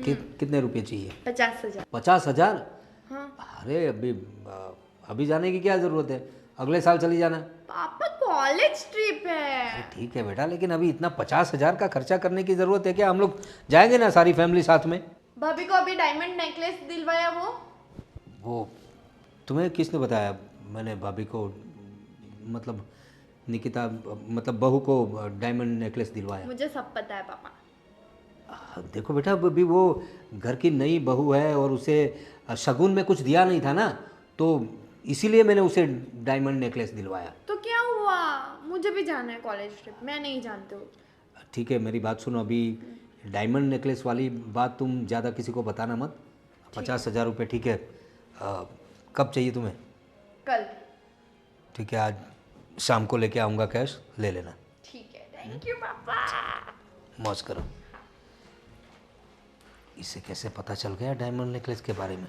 कितने रुपए चाहिए? 50,000। 50,000? हाँ। अरे अभी जाने की क्या ज़रूरत है, अगले साल चली जाना। पापा कॉलेज ट्रिप है। ठीक है बेटा, लेकिन अभी इतना 50,000 का खर्चा करने की ज़रूरत है क्या? हम लोग जाएंगे ना सारी फैमिली साथ में। भाभी को अभी डायमंड नेकलेस दिलवाया वो तुम्हें किसने बताया? मैंने भाभी को, मतलब निकिता, मतलब बहू को डायमंड नेकलेस दिलवाया। मुझे सब पता है पापा। देखो बेटा, अभी वो घर की नई बहू है और उसे शगुन में कुछ दिया नहीं था ना, तो इसीलिए मैंने उसे डायमंड नेकलेस दिलवाया। तो क्या हुआ, मुझे भी जाना है कॉलेज ट्रिप, मैं नहीं जानती हूँ। ठीक है, मेरी बात सुनो। अभी डायमंड नेकलेस वाली बात तुम ज़्यादा किसी को बताना मत। 50,000 रुपये, ठीक है? कब चाहिए तुम्हें? कल। ठीक है, आज शाम को लेके आऊँगा कैश, ले लेना। ठीक है, थैंक यू पापा। मौज करो। इसे कैसे पता चल गया डायमंड नेकलेस के बारे में?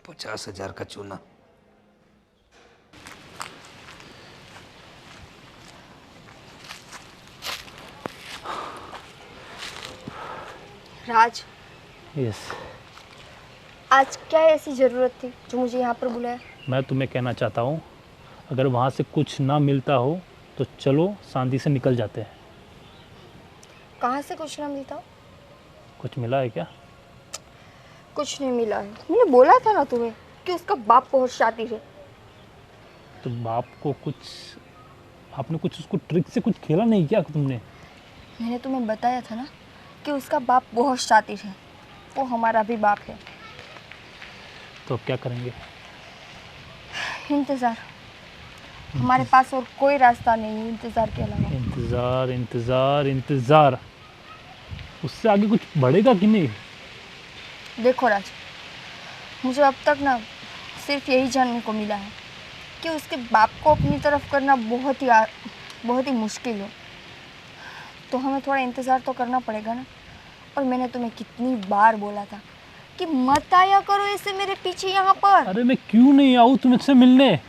50,000 का चूना। राज, यस, आज क्या ऐसी ज़रूरत थी जो मुझे यहाँ पर बुलाया? मैं तुम्हें कहना चाहता हूँ, अगर वहाँ से कुछ ना मिलता हो तो चलो शांति से निकल जाते हैं। कहाँ से कुछ ना मिलता? कुछ मिला है क्या? कुछ नहीं मिला है। मैंने बोला था ना तुम्हें कि उसका बाप बहुत शातिर है। तो बाप को कुछ, आपने कुछ उसको ट्रिक से कुछ खेला नहीं क्या तुमने? मैंने तुम्हें बताया था ना कि उसका बाप बहुत शातिर है, वो हमारा भी बाप है। तो अब क्या करेंगे? इंतज़ार, हमारे पास और कोई रास्ता नहीं है इंतज़ार के अलावा। इंतज़ार इंतज़ार इंतज़ार, उससे आगे कुछ बढ़ेगा कि नहीं? देखो राज, मुझे अब तक ना सिर्फ यही जानने को मिला है कि उसके बाप को अपनी तरफ करना बहुत ही मुश्किल है। तो हमें थोड़ा इंतज़ार तो करना पड़ेगा ना। और मैंने तुम्हें कितनी बार बोला था कि मत आया करो ऐसे मेरे पीछे यहाँ पर। अरे मैं क्यों नहीं आऊँ तुमसे मिलने?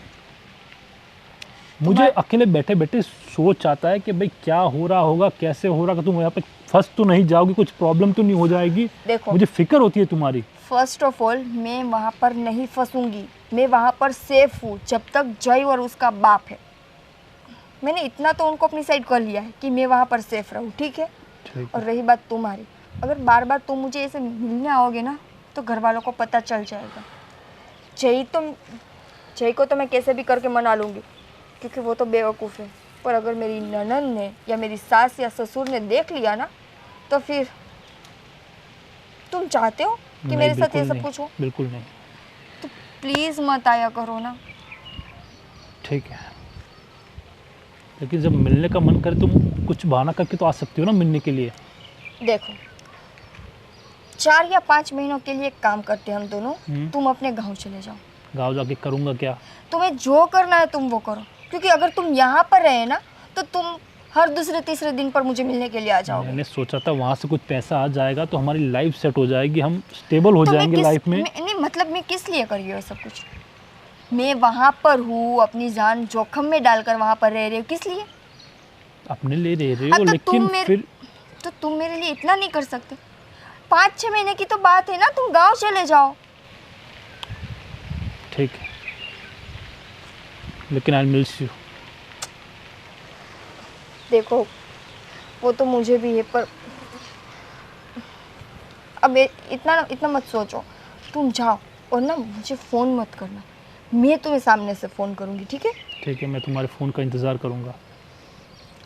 मुझे अकेले बैठे बैठे सोच आता है कि भाई क्या हो रहा होगा, कैसे हो रहा, तुम यहाँ पे फंस तो नहीं जाओगी, कुछ प्रॉब्लम तो नहीं हो जाएगी? देखो, मुझे फिक्र होती है तुम्हारी। फर्स्ट ऑफ ऑल मैं वहाँ पर नहीं फंसूंगी, मैं वहाँ पर सेफ हूँ जब तक जय और उसका बाप है। मैंने इतना तो उनको अपनी साइड कर लिया है कि मैं वहाँ पर सेफ रहूँ, ठीक है? और रही बात तुम्हारी, अगर बार बार तुम मुझे ऐसे मिलने आओगे ना तो घर वालों को पता चल जाएगा। जय को तो मैं कैसे भी करके मना लूँगी क्योंकि वो तो बेवकूफ़ है, पर अगर मेरी ननद ने या मेरी सास या ससुर ने देख लिया ना तो फिर तुम चाहते हो कि मेरे साथ ये सब कुछ हो? बिल्कुल नहीं। तो प्लीज़ मत आया करो ना। ठीक है, लेकिन जब मिलने का मन करे तुम कुछ बहाना करके तो आ सकती हो ना मिलने के लिए। देखो, 4 या 5 महीनों के लिए एक काम करते हैं हम दोनों, तुम अपने गांव चले जाओ। गाँव जाके करूँगा क्या? तुम्हें जो करना है तुम वो करो, क्योंकि अगर तुम यहाँ पर रहे ना तो तुम हर दूसरे तीसरे दिन पर मुझे मिलने के लिए आ जाओगे। मैंने सोचा था वहाँ से कुछ पैसा आ जाएगा तो हमारी लाइफ सेट हो जाएगी, हम स्टेबल हो तो जाएंगे लाइफ में। नहीं मतलब मैं किस लिए कर रही हूँ ये सब कुछ? मैं वहाँ पर हूँ, अपनी जान जोखम में डालकर वहाँ पर रह रही हूँ, किस लिए? अपने लिए रह रहे हो, लेकिन फिर तो तुम मेरे लिए इतना नहीं कर सकते? 5-6 महीने की तो बात है ना, तुम गाँव चले जाओ। ठीक है, लेकिन आई मिस यू। देखो, वो तो मुझे भी है, पर अब इतना मत सोचो। तुम जाओ और ना मुझे फ़ोन मत करना, मैं तुम्हें सामने से फ़ोन करूँगी, ठीक है? ठीक है, मैं तुम्हारे फ़ोन का इंतज़ार करूँगा।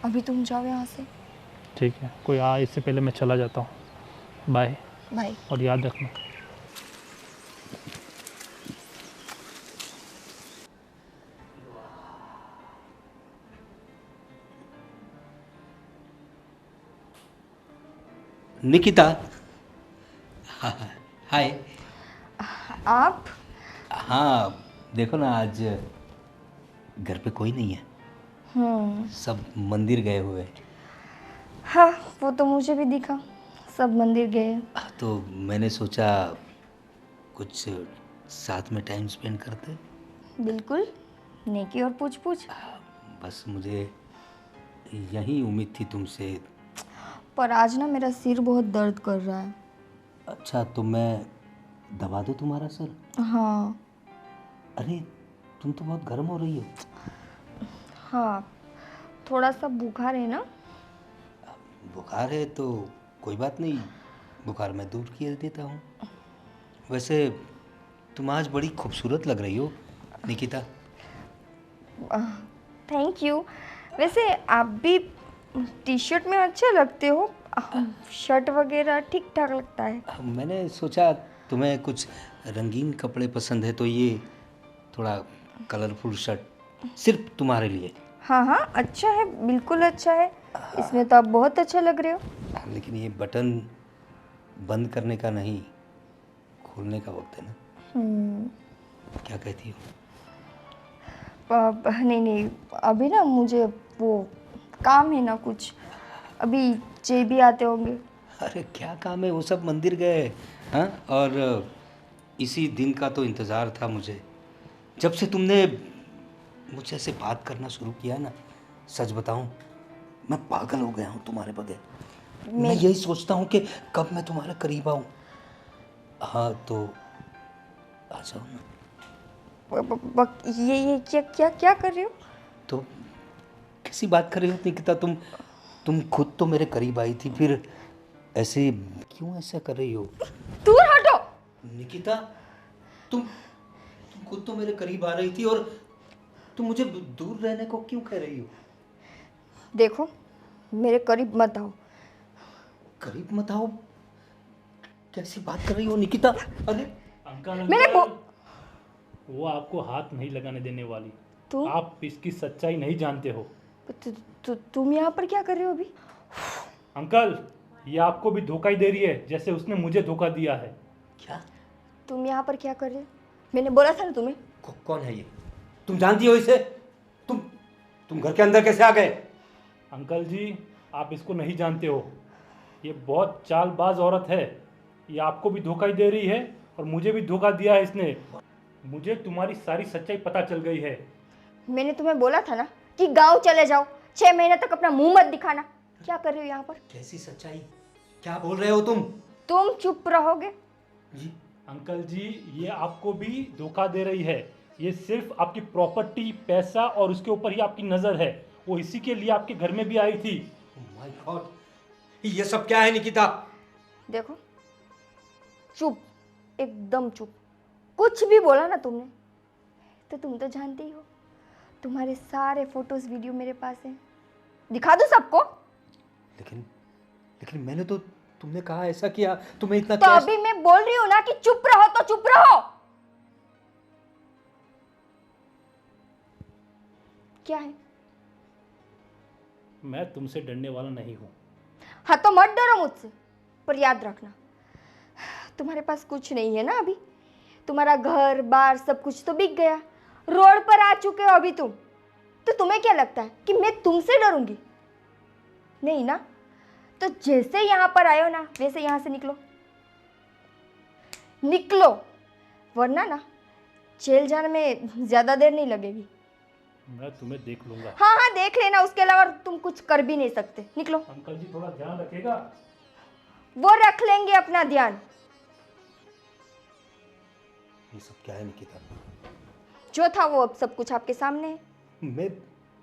अभी तुम जाओ यहाँ से। ठीक है, कोई आ इससे पहले मैं चला जाता हूँ। बाय। बाय। और याद रखना। निकिता, हाय। आप? हाँ, देखो ना आज घर पे कोई नहीं है, सब मंदिर गए हुए हैं। हाँ, वो तो मुझे भी दिखा, सब मंदिर गए। तो मैंने सोचा कुछ साथ में टाइम स्पेंड करते। बिल्कुल, नेकी और पूछ पूछ। बस मुझे यही उम्मीद थी तुमसे। पर आज ना मेरा सिर बहुत दर्द कर रहा है। अच्छा, तो मैं दबा दूँ तुम्हारा सर? हाँ। अरे तुम तो बहुत गर्म हो रही हो। हाँ, थोड़ा सा बुखार है ना। बुखार है तो कोई बात नहीं, बुखार मैं दूर किए देता हूँ। वैसे तुम आज बड़ी खूबसूरत लग रही हो निकिता। Thank you. वैसे आप भी टी शर्ट में अच्छे लगते हो, शर्ट वगैरह ठीक ठाक लगता है। मैंने सोचा तुम्हें कुछ रंगीन कपड़े पसंद है तो ये थोड़ा कलरफुल शर्ट सिर्फ तुम्हारे लिए। हाँ हाँ, अच्छा है, बिल्कुल अच्छा है, इसमें तो आप बहुत अच्छे लग रहे हो। लेकिन ये बटन बंद करने का नहीं, खोलने का वक्त है ना। क्या कहती हो? नहीं नहीं, अभी ना मुझे वो काम है ना कुछ, अभी जे भी आते होंगे। अरे क्या काम है, वो सब मंदिर गए। हाँ, और इसी दिन का तो इंतज़ार था मुझे। जब से तुमने मुझसे ऐसे बात करना शुरू किया ना, सच बताऊं, मैं पागल हो गया हूँ तुम्हारे बगैर। मैं यही सोचता हूँ कि कब मैं तुम्हारे करीब आऊँ। हाँ तो आ जाओ ना। ये क्या क्या क्या कर रहे हो? तो कैसी बात कर रही हो निकिता, तुम खुद तो मेरे करीब आई थी, फिर ऐसे क्यों ऐसा कर रही हो? दूर हटो। निकिता, तुम खुद तो मेरे करीब आ रही थी और तुम मुझे दूर रहने को क्यों कह रही हो? देखो, मेरे करीब मत आओ। करीब मत आओ? कैसी बात कर रही हो निकिता? अरे अंकल मेरे अंकल, वो आपको हाथ नहीं लगाने देने वाली। तुम आप इसकी सच्चाई नहीं जानते हो। तुम यहाँ पर क्या कर रहे हो अभी? अंकल, ये आपको भी धोखा ही दे रही है जैसे उसने मुझे धोखा दिया है। क्या? तुम यहाँ पर क्या कर रहे हो? मैंने बोला था ना तुम्हें। कौन है ये? तुम जानती हो इसे? तुम घर के अंदर कैसे आ गए? अंकल जी, आप इसको नहीं जानते हो। ये बहुत चालबाज औरत है। ये आपको भी धोखा ही दे रही है और मुझे भी धोखा दिया है इसने। मुझे तुम्हारी सारी सच्चाई पता चल गई है। मैंने तुम्हें बोला था ना कि गांव चले जाओ, 6 महीने तक अपना मुंह मत दिखाना। क्या कर रहे हो यहाँ पर? कैसी सच्चाई? क्या बोल रहे हो तुम? तुम चुप रहोगे? जी अंकल जी, ये आपको भी धोखा दे रही है। ये सिर्फ आपकी प्रॉपर्टी, पैसा और उसके ऊपर ही आपकी नज़र है। वो इसी के लिए आपके घर में भी आई थी। माय गॉड, ये सब क्या है निकिता? देखो, चुप, एकदम चुप। कुछ भी बोला ना तुमने तो तुम तो जानते ही हो, तुम्हारे सारे फोटोज वीडियो मेरे पास हैं। दिखा दो सबको। लेकिन मैंने तो, तुमने कहा ऐसा किया, तुम्हें इतना तो कैश... अभी मैं बोल रही हूँ ना कि चुप रहो तो चुप रहो। क्या है? मैं तुमसे डरने वाला नहीं हूँ। हाँ तो मत डरो मुझसे, पर याद रखना तुम्हारे पास कुछ नहीं है ना अभी। तुम्हारा घर बार सब कुछ तो बिक गया, रोड पर आ चुके हो अभी तुम। तो तुम्हें क्या लगता है कि मैं तुमसे डरूंगी? नहीं ना। तो जैसे यहाँ पर आए हो ना, वैसे यहाँ से निकलो, निकलो, वरना ना जेल जाने में ज्यादा देर नहीं लगेगी। मैं तुम्हें देख लूंगा। हाँ हाँ देख लेना, उसके अलावा तुम कुछ कर भी नहीं सकते। निकलो। अंकल जी, थोड़ा ध्यान रखिएगा। वो रख लेंगे अपना ध्यान। ये सब क्या है निकिता? जो था वो अब सब कुछ आपके सामने है।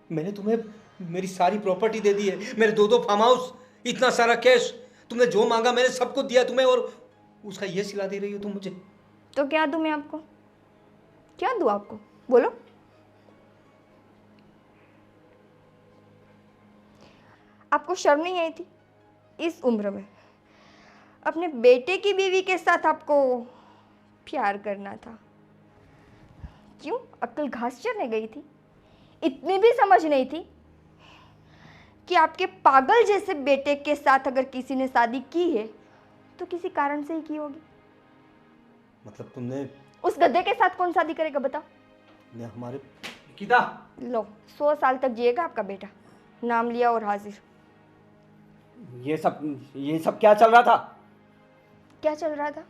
मैंने तुम्हें मेरी सारी प्रॉपर्टी दे दी है, मेरे 2 फार्म हाउस, इतना सारा कैश। तुमने जो मांगा मैंने सब कुछ दिया तुम्हें, और उसका ये सिला दे रही हो तुम मुझे। तो क्या दूं मैं आपको? क्या दूं आपको? बोलो। आपको शर्म नहीं आई थी इस उम्र में अपने बेटे की बीवी के साथ आपको प्यार करना था? क्यों? अक्ल घास चरने गई थी? इतनी भी समझ नहीं थी कि आपके पागल जैसे बेटे के साथ अगर किसी ने शादी की है तो किसी कारण से ही की होगी। मतलब तुमने... उस गधे के साथ कौन शादी करेगा बताओ? ने हमारे... निकिता, लो, 100 साल तक जिएगा आपका बेटा। नाम लिया और हाजिर। ये सब क्या चल रहा था? क्या चल रहा था?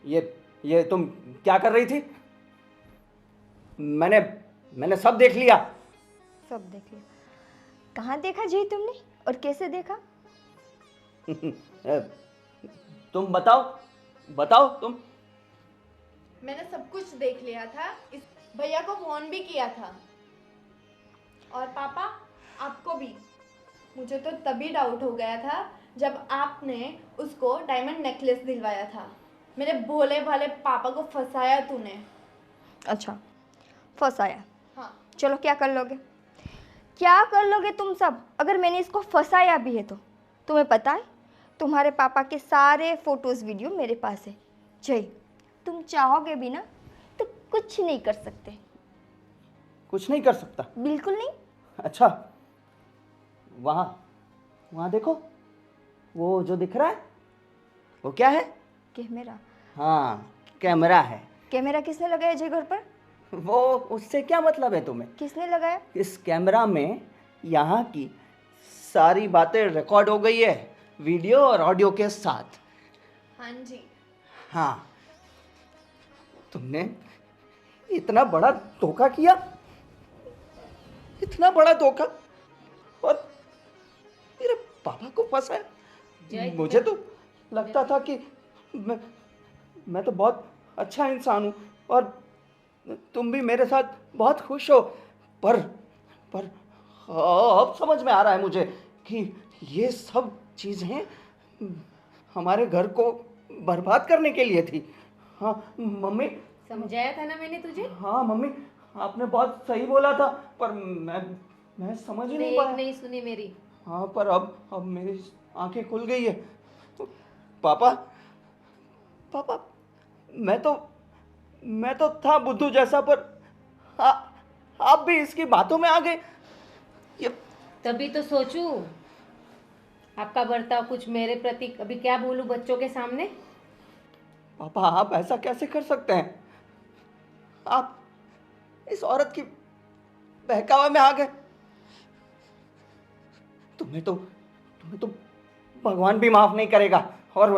ये तुम क्या कर रही थी? मैंने सब देख लिया। सब देख लिया? कहाँ देखा जी तुमने, और कैसे देखा? तुम बताओ तुम। मैंने सब कुछ देख लिया था, इस भैया को फोन भी किया था, और पापा आपको भी। मुझे तो तभी डाउट हो गया था जब आपने उसको डायमंड नेकलेस दिलवाया था। मेरे भोले भाले पापा को फंसाया तूने। अच्छा, फंसाया? हाँ। चलो, क्या कर लोगे? क्या कर लोगे तुम सब अगर मैंने इसको फंसाया भी है तो? तुम्हें पता है तुम्हारे पापा के सारे फोटोज़ वीडियो मेरे पास है। जय, तुम चाहोगे भी ना तो कुछ नहीं कर सकते। कुछ नहीं कर सकता? बिल्कुल नहीं। अच्छा, वहाँ देखो, वो जो दिख रहा है वो क्या है? कैमरा। हाँ, कैमरा है। कैमरा किसने लगाया जय घर पर? वो उससे क्या मतलब है तुम्हें? किसने लगाया? इस कैमरा में यहाँ की सारी बातें रिकॉर्ड हो गई है, वीडियो और ऑडियो के साथ। हाँ जी। हाँ, तुमने इतना बड़ा धोखा किया, इतना बड़ा धोखा, और मेरे पापा को फंसाया। मुझे तो लगता था कि मैं तो बहुत अच्छा इंसान हूँ और तुम भी मेरे साथ बहुत खुश हो, पर अब समझ में आ रहा है मुझे कि ये सब चीज़ें हमारे घर को बर्बाद करने के लिए थी। हाँ मम्मी, समझाया था ना मैंने तुझे? हाँ मम्मी, आपने बहुत सही बोला था, पर मैं समझ ही नहीं पाया। नहीं सुनी मेरी। हाँ, पर अब मेरी आंखें खुल गई है। पापा, मैं तो था बुद्धू जैसा, पर आप भी इसकी बातों में आ गए। ये तभी तो सोचूं आपका बर्ताव कुछ मेरे प्रति, अभी क्या बोलूं बच्चों के सामने। पापा, आप ऐसा कैसे कर सकते हैं? आप इस औरत की बहकावा में आ गए। तुम्हें तो भगवान भी माफ नहीं करेगा, और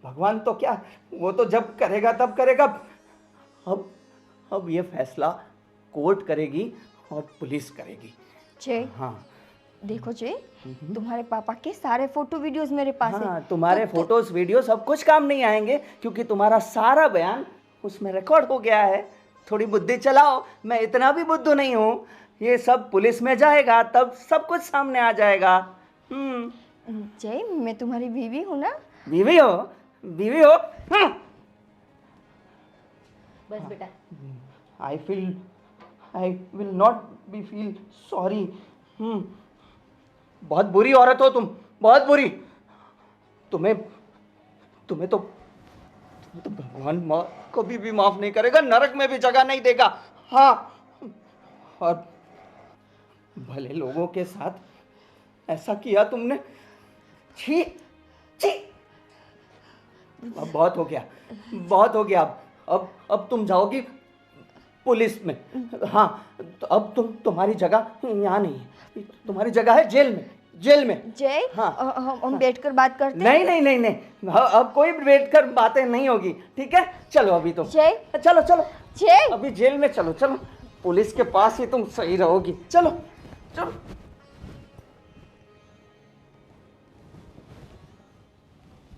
भगवान तो क्या, वो तो जब करेगा तब करेगा। अब ये फैसला कोर्ट करेगी और पुलिस करेगी। जय, हाँ देखो जय, तुम्हारे पापा के सारे फोटो वीडियोस मेरे पास हाँ, है। तुम्हारे फोटोज वीडियो सब कुछ काम नहीं आएंगे, क्योंकि तुम्हारा सारा बयान उसमें रिकॉर्ड हो गया है। थोड़ी बुद्धि चलाओ, मैं इतना भी बुद्धू नहीं हूँ। ये सब पुलिस में जाएगा तब सब कुछ सामने आ जाएगा। जय, मैं तुम्हारी बीवी हूँ ना। बीवी हो? बस बेटा। I will not be feel sorry. बहुत बुरी औरत हो तुम, बहुत बुरी। तुम्हें तो भगवान कभी भी माफ नहीं करेगा, नरक में भी जगह नहीं देगा। हाँ, और भले लोगों के साथ ऐसा किया तुमने। छी छी, अब बहुत हो गया। अब तुम जाओगी पुलिस में। हाँ, तो अब तुम्हारी जगह यहाँ नहीं है, तुम्हारी जगह है जेल में। जय, हाँ, हम बैठकर बात करते हैं। नहीं, अब कोई बैठकर बातें नहीं होगी, ठीक है? चलो अभी तुम जय, चलो जय, अभी जेल में चलो, पुलिस के पास ही तुम सही रहोगी। चलो।